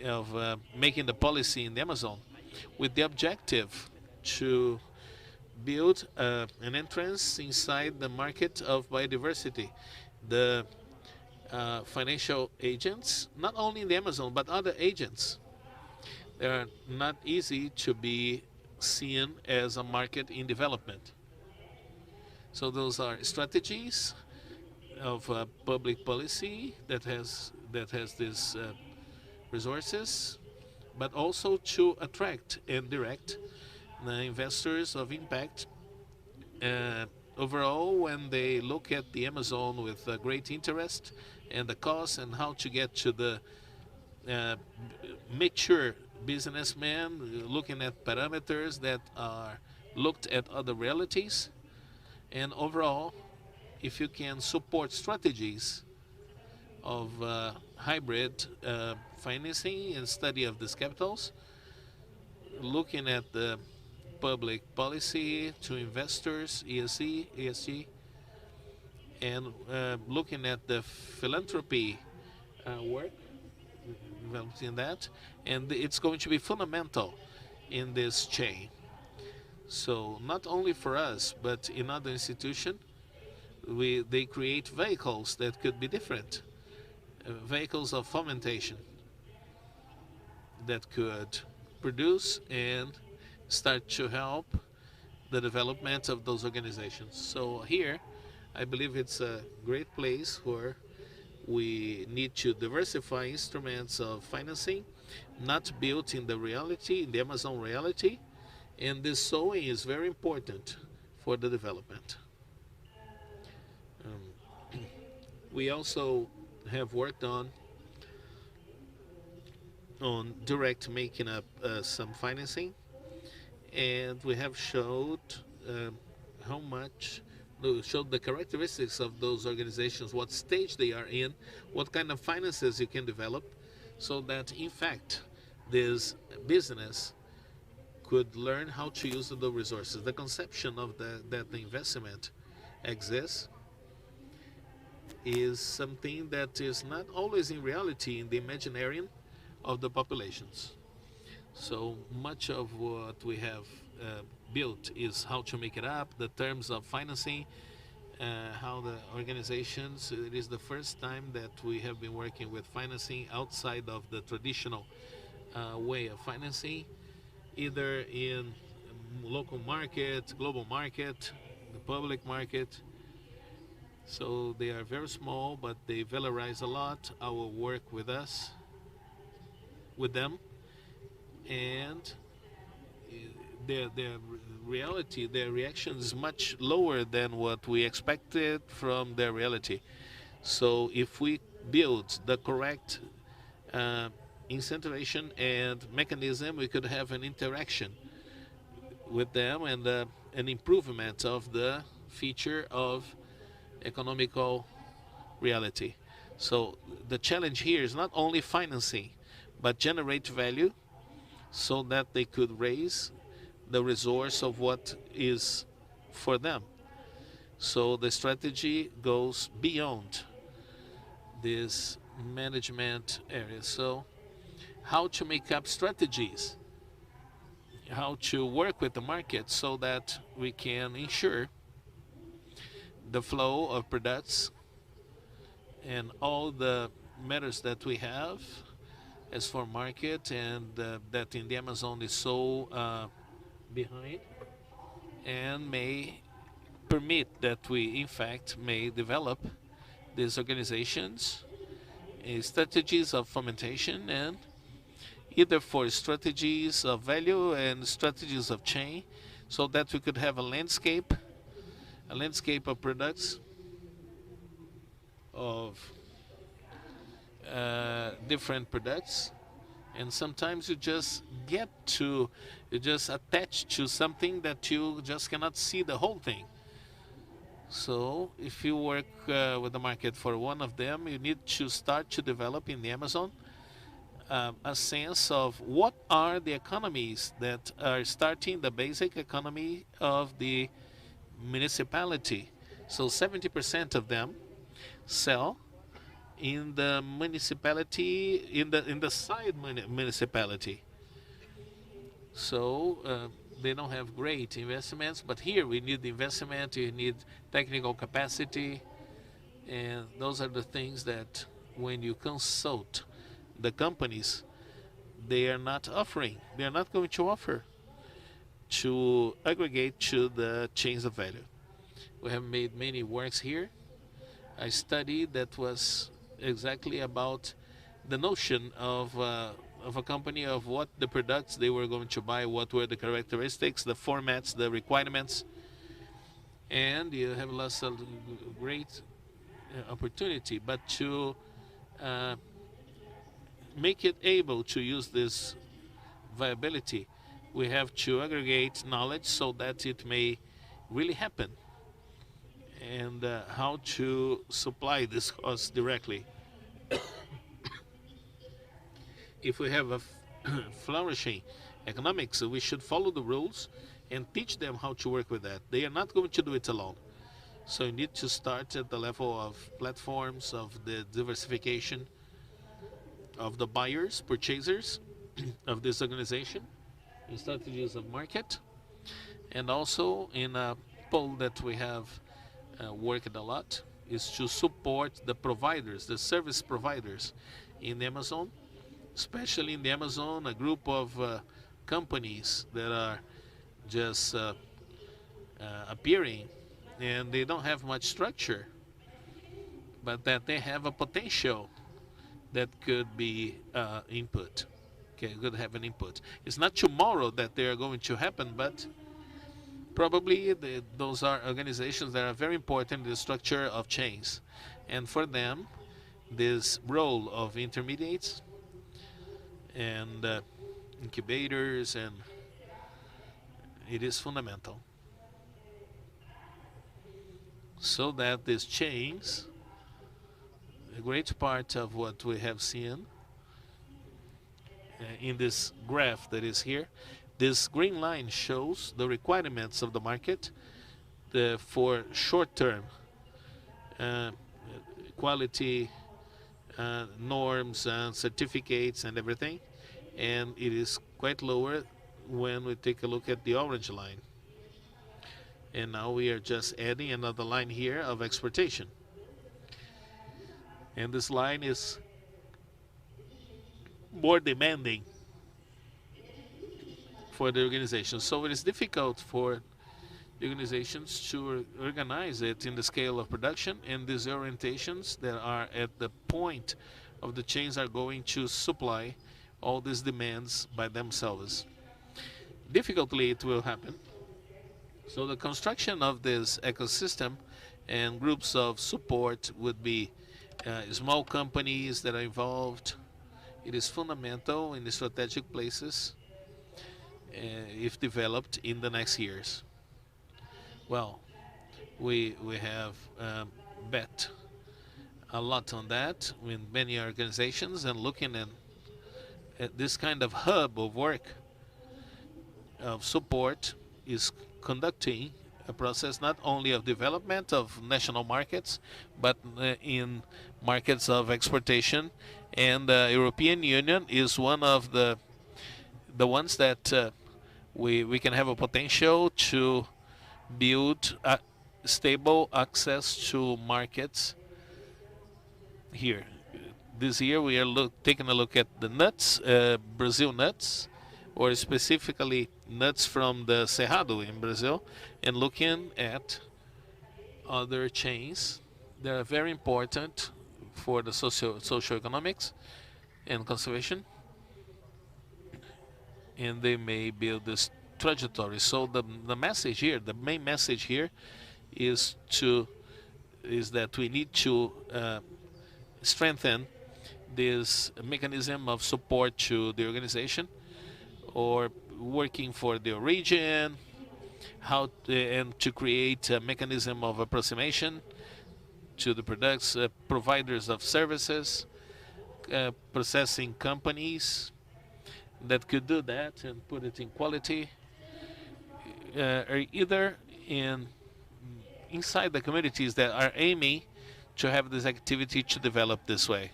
of making the policy in the Amazon, with the objective to build an entrance inside the market of biodiversity. The financial agents, not only in the Amazon, but other agents, they are not easy to be seen as a market in development. So those are strategies of public policy that has these resources, but also to attract and direct the investors of impact. Overall, when they look at the Amazon with great interest and the cost and how to get to the mature businessman, looking at parameters that are looked at other realities, and overall, if you can support strategies of hybrid financing and study of these capitals, looking at the public policy to investors, ESG, and looking at the philanthropy work developed in that, and it's going to be fundamental in this chain. So not only for us, but in other institutions, they create vehicles that could be different, vehicles of fomentation that could produce and start to help the development of those organizations. So here, I believe it's a great place where we need to diversify instruments of financing, not built in the reality, in the Amazon reality, and this sowing is very important for the development. We also have worked on direct making up some financing, and we have showed showed the characteristics of those organizations, what stage they are in, what kind of finances you can develop, so that in fact this business could learn how to use the resources. The conception of that the investment exists is something that is not always in reality in the imaginarium of the populations. So much of what we have built is how to make it up, the terms of financing, how the organizations, it is the first time that we have been working with financing outside of the traditional way of financing, either in local market, global market, the public market. So they are very small, but they valorize a lot our work with us, with them, and their reality, their reaction is much lower than what we expected from their reality. So if we build the correct incentivation and mechanism, we could have an interaction with them, and an improvement of the feature of economical reality. So the challenge here is not only financing, but generate value so that they could raise the resource of what is for them. So the strategy goes beyond this management area. So how to make up strategies, how to work with the market so that we can ensure the flow of products and all the matters that we have as for market, and that in the Amazon is so behind, and may permit that we in fact may develop these organizations, strategies of fermentation, and either for strategies of value and strategies of chain, so that we could have a landscape of products of different products. And sometimes you just attach to something that you just cannot see the whole thing. So if you work with the market for one of them, you need to start to develop in the Amazon a sense of what are the economies that are starting the basic economy of the municipality. So 70% of them sell in the municipality, in the side municipality. So they don't have great investments, but here we need the investment, we need technical capacity, and those are the things that when you consult the companies, they are not offering. They are not going to offer to aggregate to the chains of value. We have made many works here. A study that was exactly about the notion of a company, of what the products they were going to buy, what were the characteristics, the formats, the requirements, and you have lots of great opportunity. But to make it able to use this viability, we have to aggregate knowledge so that it may really happen, and how to supply this cost directly. If we have a flourishing economics, we should follow the rules and teach them how to work with that. They are not going to do it alone. So you need to start at the level of platforms, of the diversification of the buyers, purchasers of this organization, in strategies of market, and also in a poll that we have worked a lot, is to support the providers, the service providers in Amazon, especially in the Amazon, a group of companies that are just appearing, and they don't have much structure, but that they have a potential that could be input. Okay, could have an input. It's not tomorrow that they are going to happen, but probably those are organizations that are very important in the structure of chains. And for them, this role of intermediates and incubators, and it is fundamental, so that these chains, a great part of what we have seen in this graph that is here, this green line shows the requirements of the market for short-term quality norms and certificates and everything, and it is quite lower when we take a look at the orange line. And now we are just adding another line here of exportation, and this line is more demanding for the organization. So it is difficult for the organizations to organize it in the scale of production, and these orientations that are at the point of the chains are going to supply all these demands by themselves. Difficultly it will happen. So the construction of this ecosystem and groups of support would be small companies that are involved. It is fundamental in the strategic places, if developed in the next years. Well, we have bet a lot on that with many organizations, and looking at this kind of hub of work of support is conducting a process not only of development of national markets, but in markets of exportation. And the European Union is one of the ones that we can have a potential to build stable access to markets here. This year we are taking a look at the nuts, Brazil nuts, or specifically nuts from the Cerrado in Brazil, and looking at other chains that are very important for the socioeconomics and conservation, and they may build this trajectory. So the message here, the main message here, is that we need to strengthen this mechanism of support to the organization, or working for the region, and to create a mechanism of approximation to the products, providers of services, processing companies that could do that and put it in quality, or either inside the communities that are aiming to have this activity to develop this way.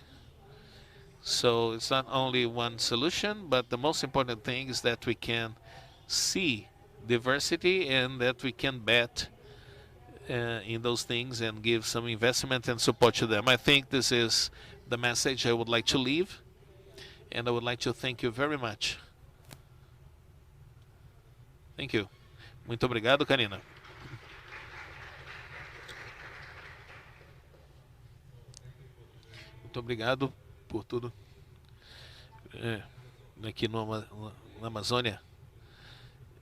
So it's not only one solution, but the most important thing is that we can see diversity and that we can bet in those things and give some investment and support to them. I think this is the message I would like to leave, and I would like to thank you very much. Thank you. Muito obrigado, Carina. Muito obrigado por tudo. Aqui na Amazônia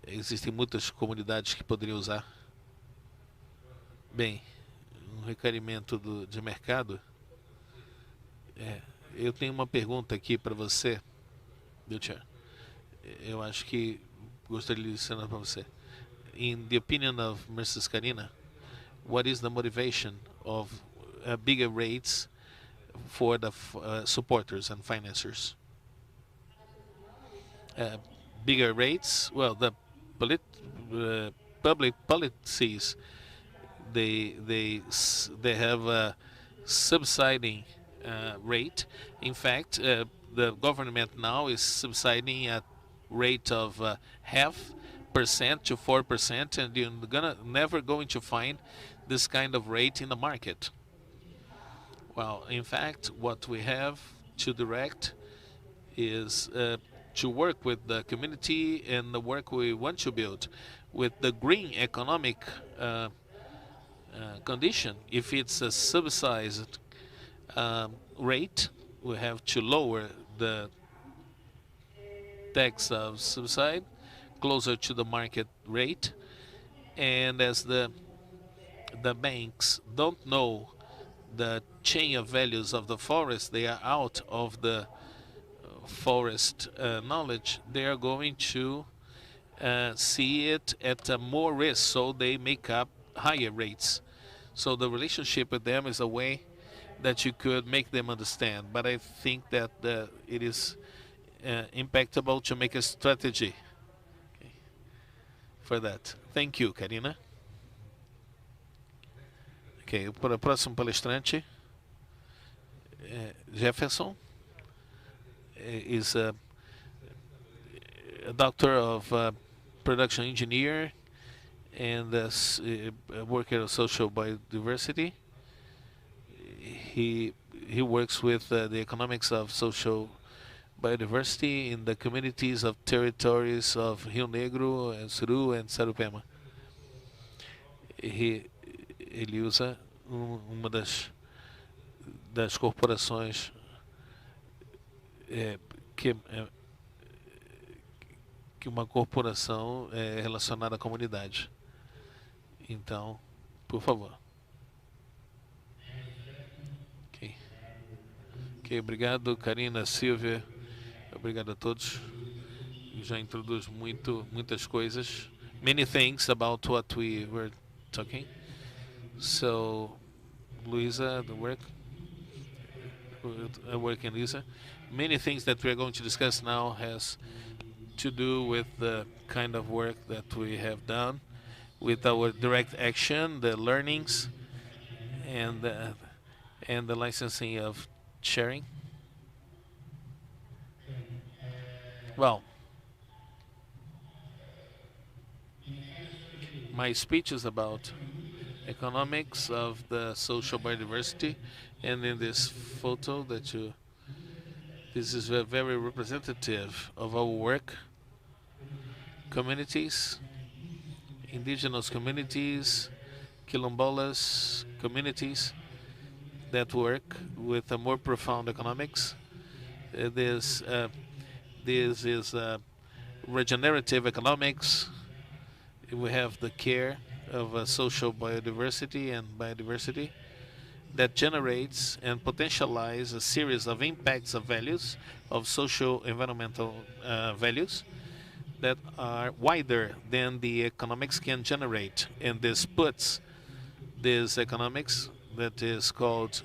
existem muitas comunidades que poderiam usar. Bem, um requerimento de mercado. Eu tenho uma pergunta aqui para você, Wiltshire. Eu acho que gostaria de ensinar para você. In the opinion of Mrs. Carina, what is the motivation of bigger rates for the supporters and financiers? Bigger rates, well, the public policies, they have a subsiding rate. In fact, the government now is subsidizing at rate of 0.5% to 4%, and you're never going to find this kind of rate in the market. Well, in fact, what we have to direct is to work with the community and the work we want to build with the green economic condition. If it's a subsidized rate, we have to lower the tax of subside closer to the market rate. And as the banks don't know the chain of values of the forest, they are out of the forest knowledge, they are going to see it at a more risk, so they make up higher rates. So the relationship with them is a way that you could make them understand. But I think that it is impactable to make a strategy for that. Thank you, Carina. Ok, para o próximo palestrante, Jeferson is a doctor of production engineer and a worker of social biodiversity. He works with the economics of social biodiversity in the communities of territories of Rio Negro, and Suru and Sarupema. Ele usa uma das corporações que uma corporação é relacionada à comunidade. Então, por favor. Ok, obrigado, Carina, Sylvia. Obrigado a todos. já introduz muitas coisas, many things about what we were talking. So, Luisa, the work in Luisa, many things that we are going to discuss now has to do with the kind of work that we have done with our direct action, the learnings, and the licensing of sharing. Well, my speech is about economics of the social biodiversity, and in this photo this is very representative of our work. Communities, indigenous communities, quilombolas communities that work with a more profound economics. This is regenerative economics. We have the care of social biodiversity and biodiversity that generates and potentializes a series of impacts of values, of social environmental values that are wider than the economics can generate. And this puts this economics that is called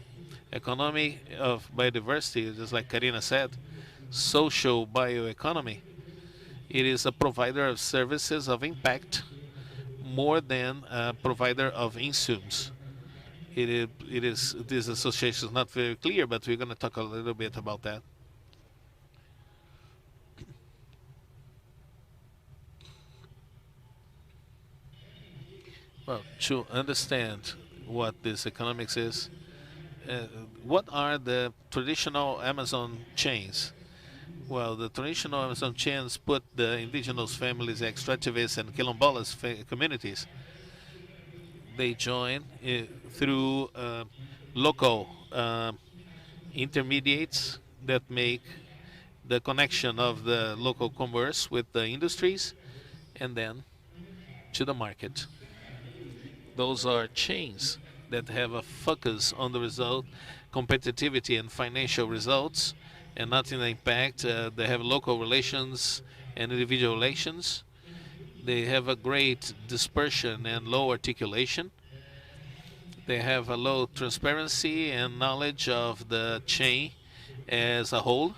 economy of biodiversity, just like Carina said, social bioeconomy. It is a provider of services of impact more than a provider of insumes. This association is not very clear, but we're going to talk a little bit about that. Well, to understand what this economics is, what are the traditional Amazon chains? Well, the traditional Amazon chains put the indigenous families, extractivists, and quilombolas communities. They join through local intermediates that make the connection of the local commerce with the industries and then to the market. Those are chains that have a focus on the result, competitivity and financial results, and not in the impact. They have local relations and individual relations. They have a great dispersion and low articulation. They have a low transparency and knowledge of the chain as a whole,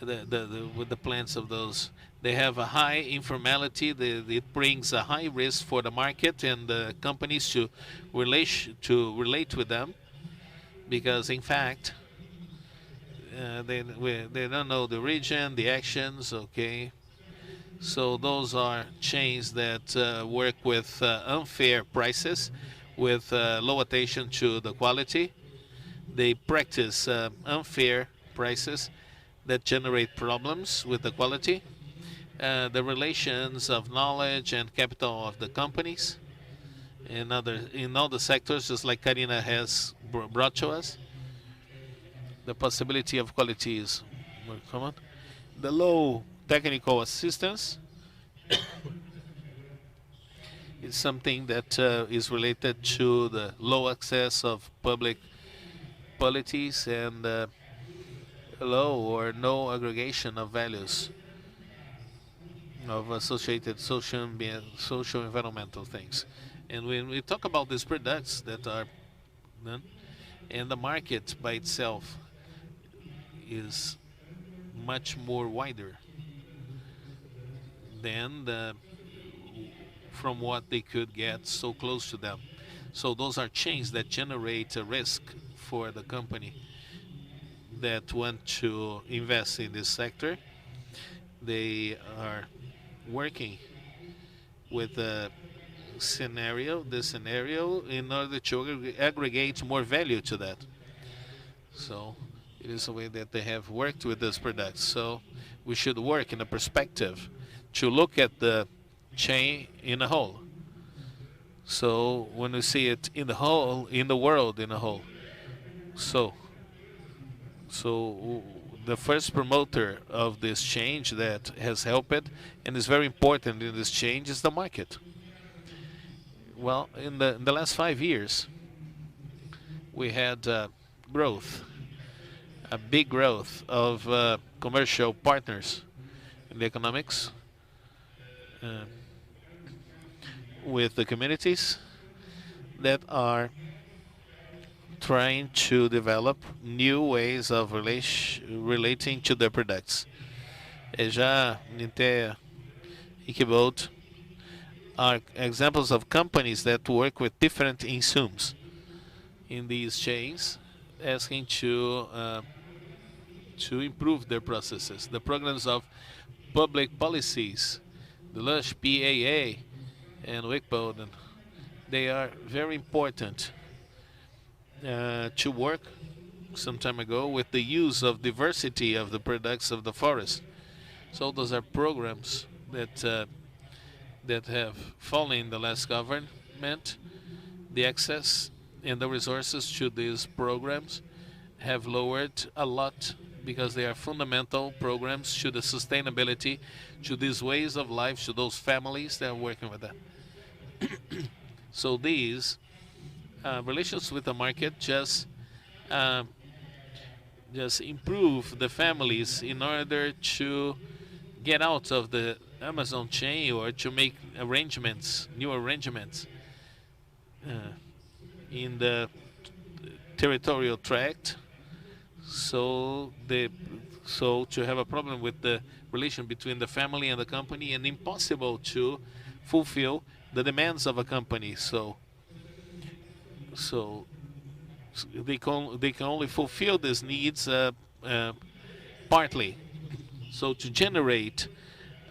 with the plans of those. They have a high informality. It brings a high risk for the market and the companies to relate with them, because in fact they don't know the region, the actions. Okay, so those are chains that work with unfair prices, with low attention to the quality. They practice unfair prices that generate problems with the quality. The relations of knowledge and capital of the companies in all the sectors, just like Carina has brought to us. The possibility of quality is more common. The low technical assistance is something that is related to the low access of public policies and low or no aggregation of values of associated social environmental things. And when we talk about these products that are done, and the market by itself is much more wider than from what they could get so close to them. So those are chains that generate a risk for the company that want to invest in this sector. They are working with this scenario in order to aggregate more value to that. So it is a way that they have worked with this product. So we should work in a perspective to look at the chain in a whole. So when we see it in the whole, in the world in a whole. So the first promoter of this change that has helped it and is very important in this change is the market. Well, in the last 5 years, we had growth, a big growth of commercial partners in the economics with the communities that are trying to develop new ways of relating to their products. Já Nintea Ikeboat are examples of companies that work with different insums in these chains, asking to improve their processes. The programs of public policies, the LUSH, PAA, and Wickboden, they are very important to work some time ago with the use of diversity of the products of the forest. So those are programs that that have fallen in the last government. The access and the resources to these programs have lowered a lot because they are fundamental programs to the sustainability, to these ways of life, to those families that are working with that. So these relations with the market just improve the families in order to get out of the Amazon chain or to make arrangements, new arrangements in the territorial tract. So to have a problem with the relation between the family and the company, and impossible to fulfill the demands of a company. So they can only fulfill these needs partly. So to generate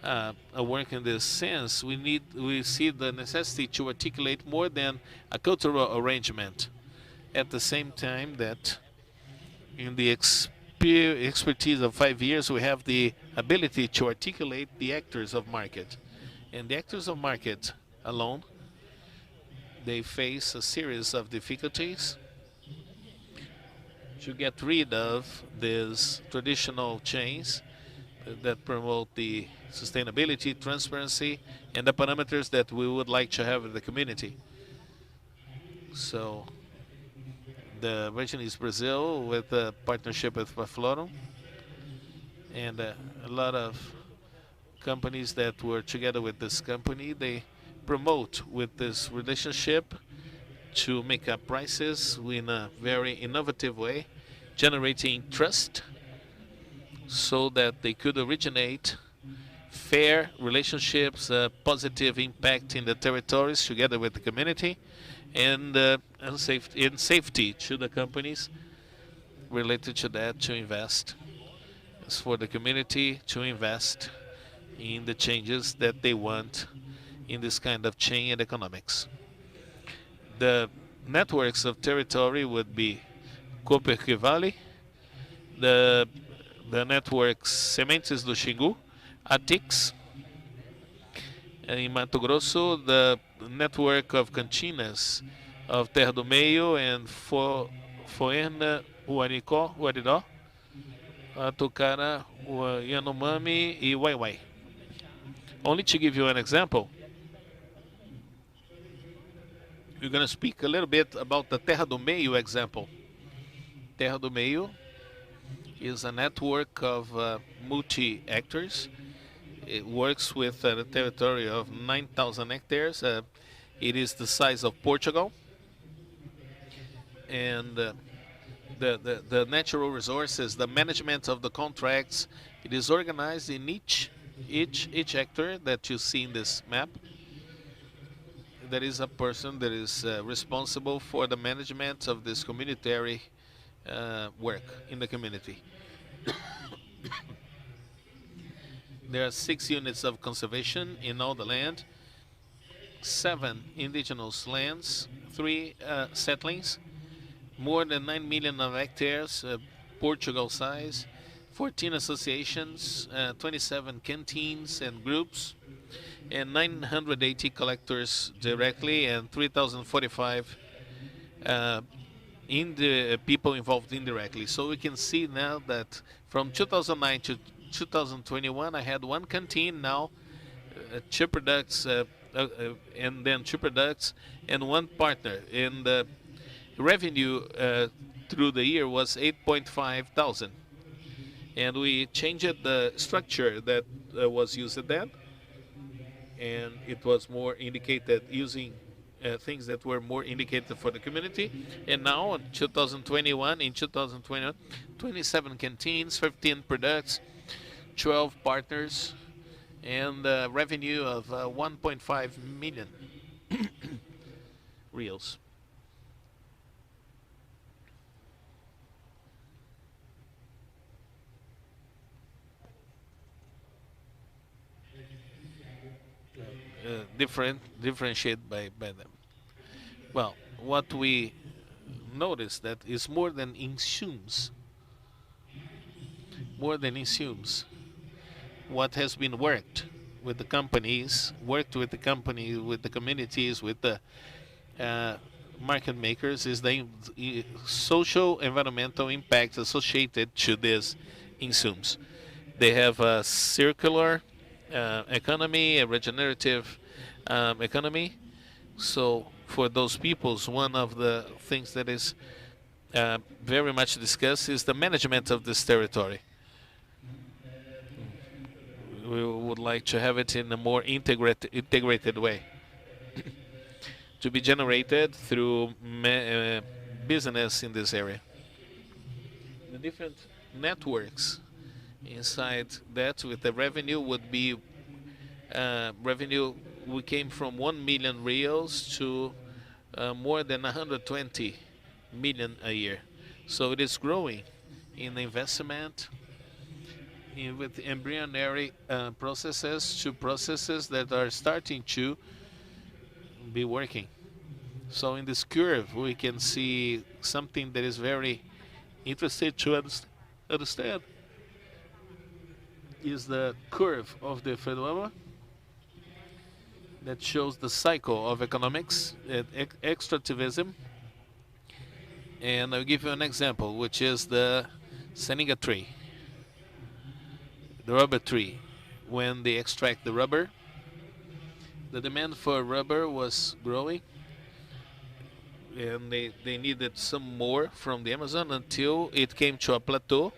a work in this sense, we see the necessity to articulate more than a cultural arrangement. At the same time that in the expertise of 5 years, we have the ability to articulate the actors of market. And the actors of market alone, they face a series of difficulties to get rid of these traditional chains that promote the sustainability, transparency, and the parameters that we would like to have in the community. So the region is Brazil with a partnership with Florika, and a lot of companies that work together with this company, they promote with this relationship to make up prices in a very innovative way, generating trust so that they could originate fair relationships, positive impact in the territories together with the community, and safety to the companies related to that, to invest. It's for the community to invest in the changes that they want in this kind of chain and economics. The networks of territory would be Cooper Valley, the networks Sementes do Xingu, Atix, in Mato Grosso, the network of cantinas of Terra do Meio and Foerna, Uaridó, Tucara, Yanomami, e Waiwai. Only to give you an example, we're going to speak a little bit about the Terra do Meio example. Terra do Meio is a network of multi-actors. It works with a territory of 9,000 hectares. It is the size of Portugal. And the natural resources, the management of the contracts, it is organized in each hectare that you see in this map. There is a person that is responsible for the management of this communitary work in the community. There are 6 units of conservation in all the land, 7 indigenous lands, 3 settlings, more than 9 million of hectares, Portugal size, 14 associations, 27 canteens and groups, and 980 collectors directly, and 3,045 in the people involved indirectly. So we can see now that from 2009 to 2021, I had 1 canteen, now 2 products, and then 2 products and 1 partner. And the revenue through the year was 8.5 thousand. And we changed the structure that was used then, and it was more indicated using things that were more indicated for the community. And now in 2021, 27 canteens, 15 products, 12 partners, and revenue of 1.5 million reals. Differentiate by them. Well, what we notice that is more than insumes. More than insumes. What has been worked with the companies, with the communities, with the market makers is the social environmental impact associated to these insumes. They have a circular economy, a regenerative economy. So for those peoples, one of the things that is very much discussed is the management of this territory. We would like to have it in a more integrated way to be generated through business in this area. The different networks inside that with the revenue would be revenue. We came from 1 million reals to more than 120 million a year. So it is growing in investment with embryonic processes to processes that are starting to be working. So in this curve, we can see something that is very interesting to understand. Is the curve of the phenomenon that shows the cycle of economics, extractivism. And I'll give you an example, which is the Seneca tree, the rubber tree. When they extract the rubber, the demand for rubber was growing, and they needed some more from the Amazon until it came to a plateau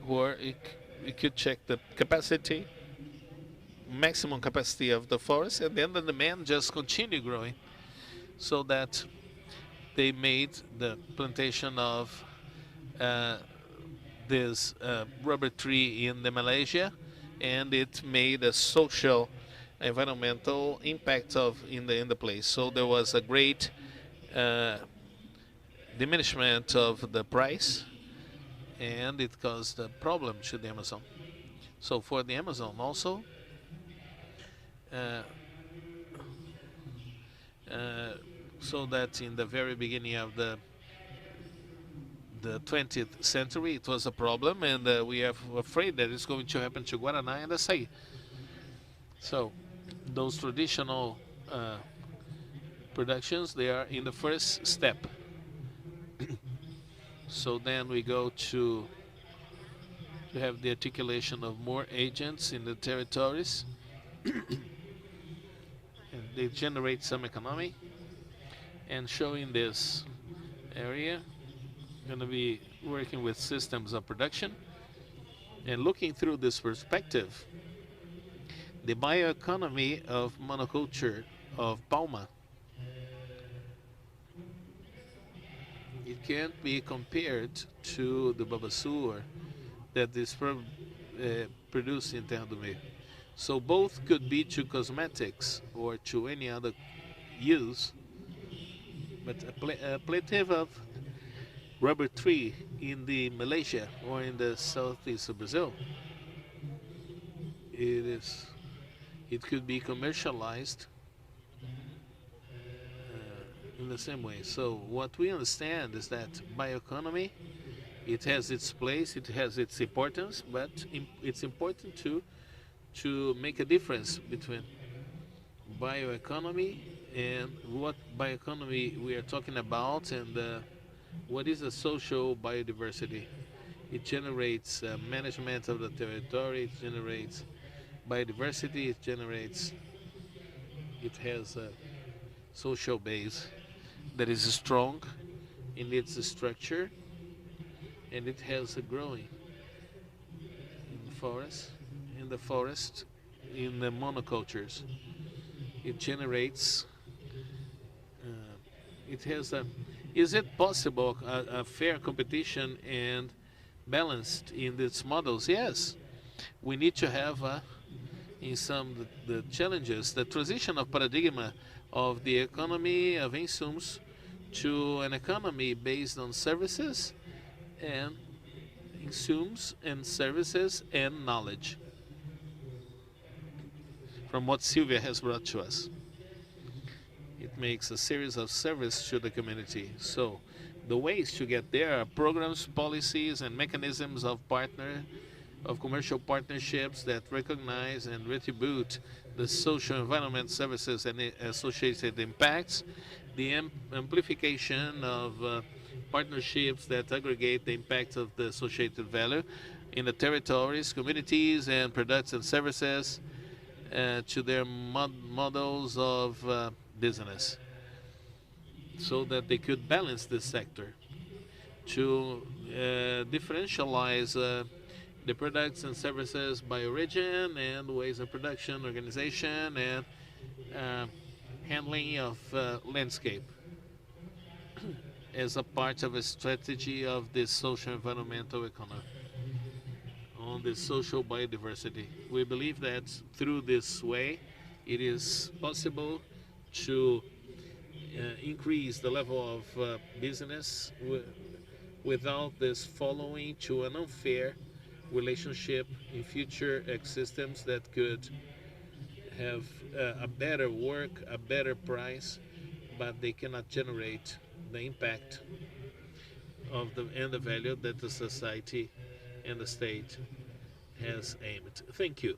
where it could check the capacity, maximum capacity of the forest, and then the demand just continued growing, so that they made the plantation of this rubber tree in the Malaysia, and it made a social environmental impact in the place. So there was a great diminishment of the price, and it caused a problem to the Amazon. So for the Amazon also, so that in the very beginning of the 20th century it was a problem, and we are afraid that it's going to happen to Guaraná and Açaí. So those traditional productions, they are in the first step. So then we go to have the articulation of more agents in the territories, and they generate some economy. And showing this area, going to be working with systems of production, and looking through this perspective, the bioeconomy of monoculture of Palma, it can't be compared to the babaçu that is produced in Terra do Meio. So both could be to cosmetics or to any other use, but a plantation of rubber tree in the Malaysia or in the southeast of Brazil, it could be commercialized in the same way. So what we understand is that bioeconomy, it has its place, it has its importance, but it's important to make a difference between bioeconomy and what bioeconomy we are talking about, and what is a social biodiversity. It generates management of the territory, it generates biodiversity, it has a social base that is strong in its structure, and it has a growing forest, in the monocultures. It generates. It has a. Is it possible a fair competition and balanced in these models? Yes, we need to have in some the challenges, the transition of paradigm of the economy of insums to an economy based on services and insums and services and knowledge, from what Sylvia has brought to us. It makes a series of service to the community. So the ways to get there are programs, policies, and mechanisms of commercial partnerships that recognize and retribute the social environment services and associated impacts, the amplification of partnerships that aggregate the impact of the associated value in the territories, communities, and products and services to their models of business, so that they could balance this sector to differentialize the products and services by origin and ways of production, organization, and handling of landscape as a part of a strategy of this social environmental economy on the social biodiversity. We believe that through this way it is possible to increase the level of business without this following to an unfair relationship in future ecosystems that could have a better work, a better price, but they cannot generate the impact of the value that the society and the state has aimed. Thank you.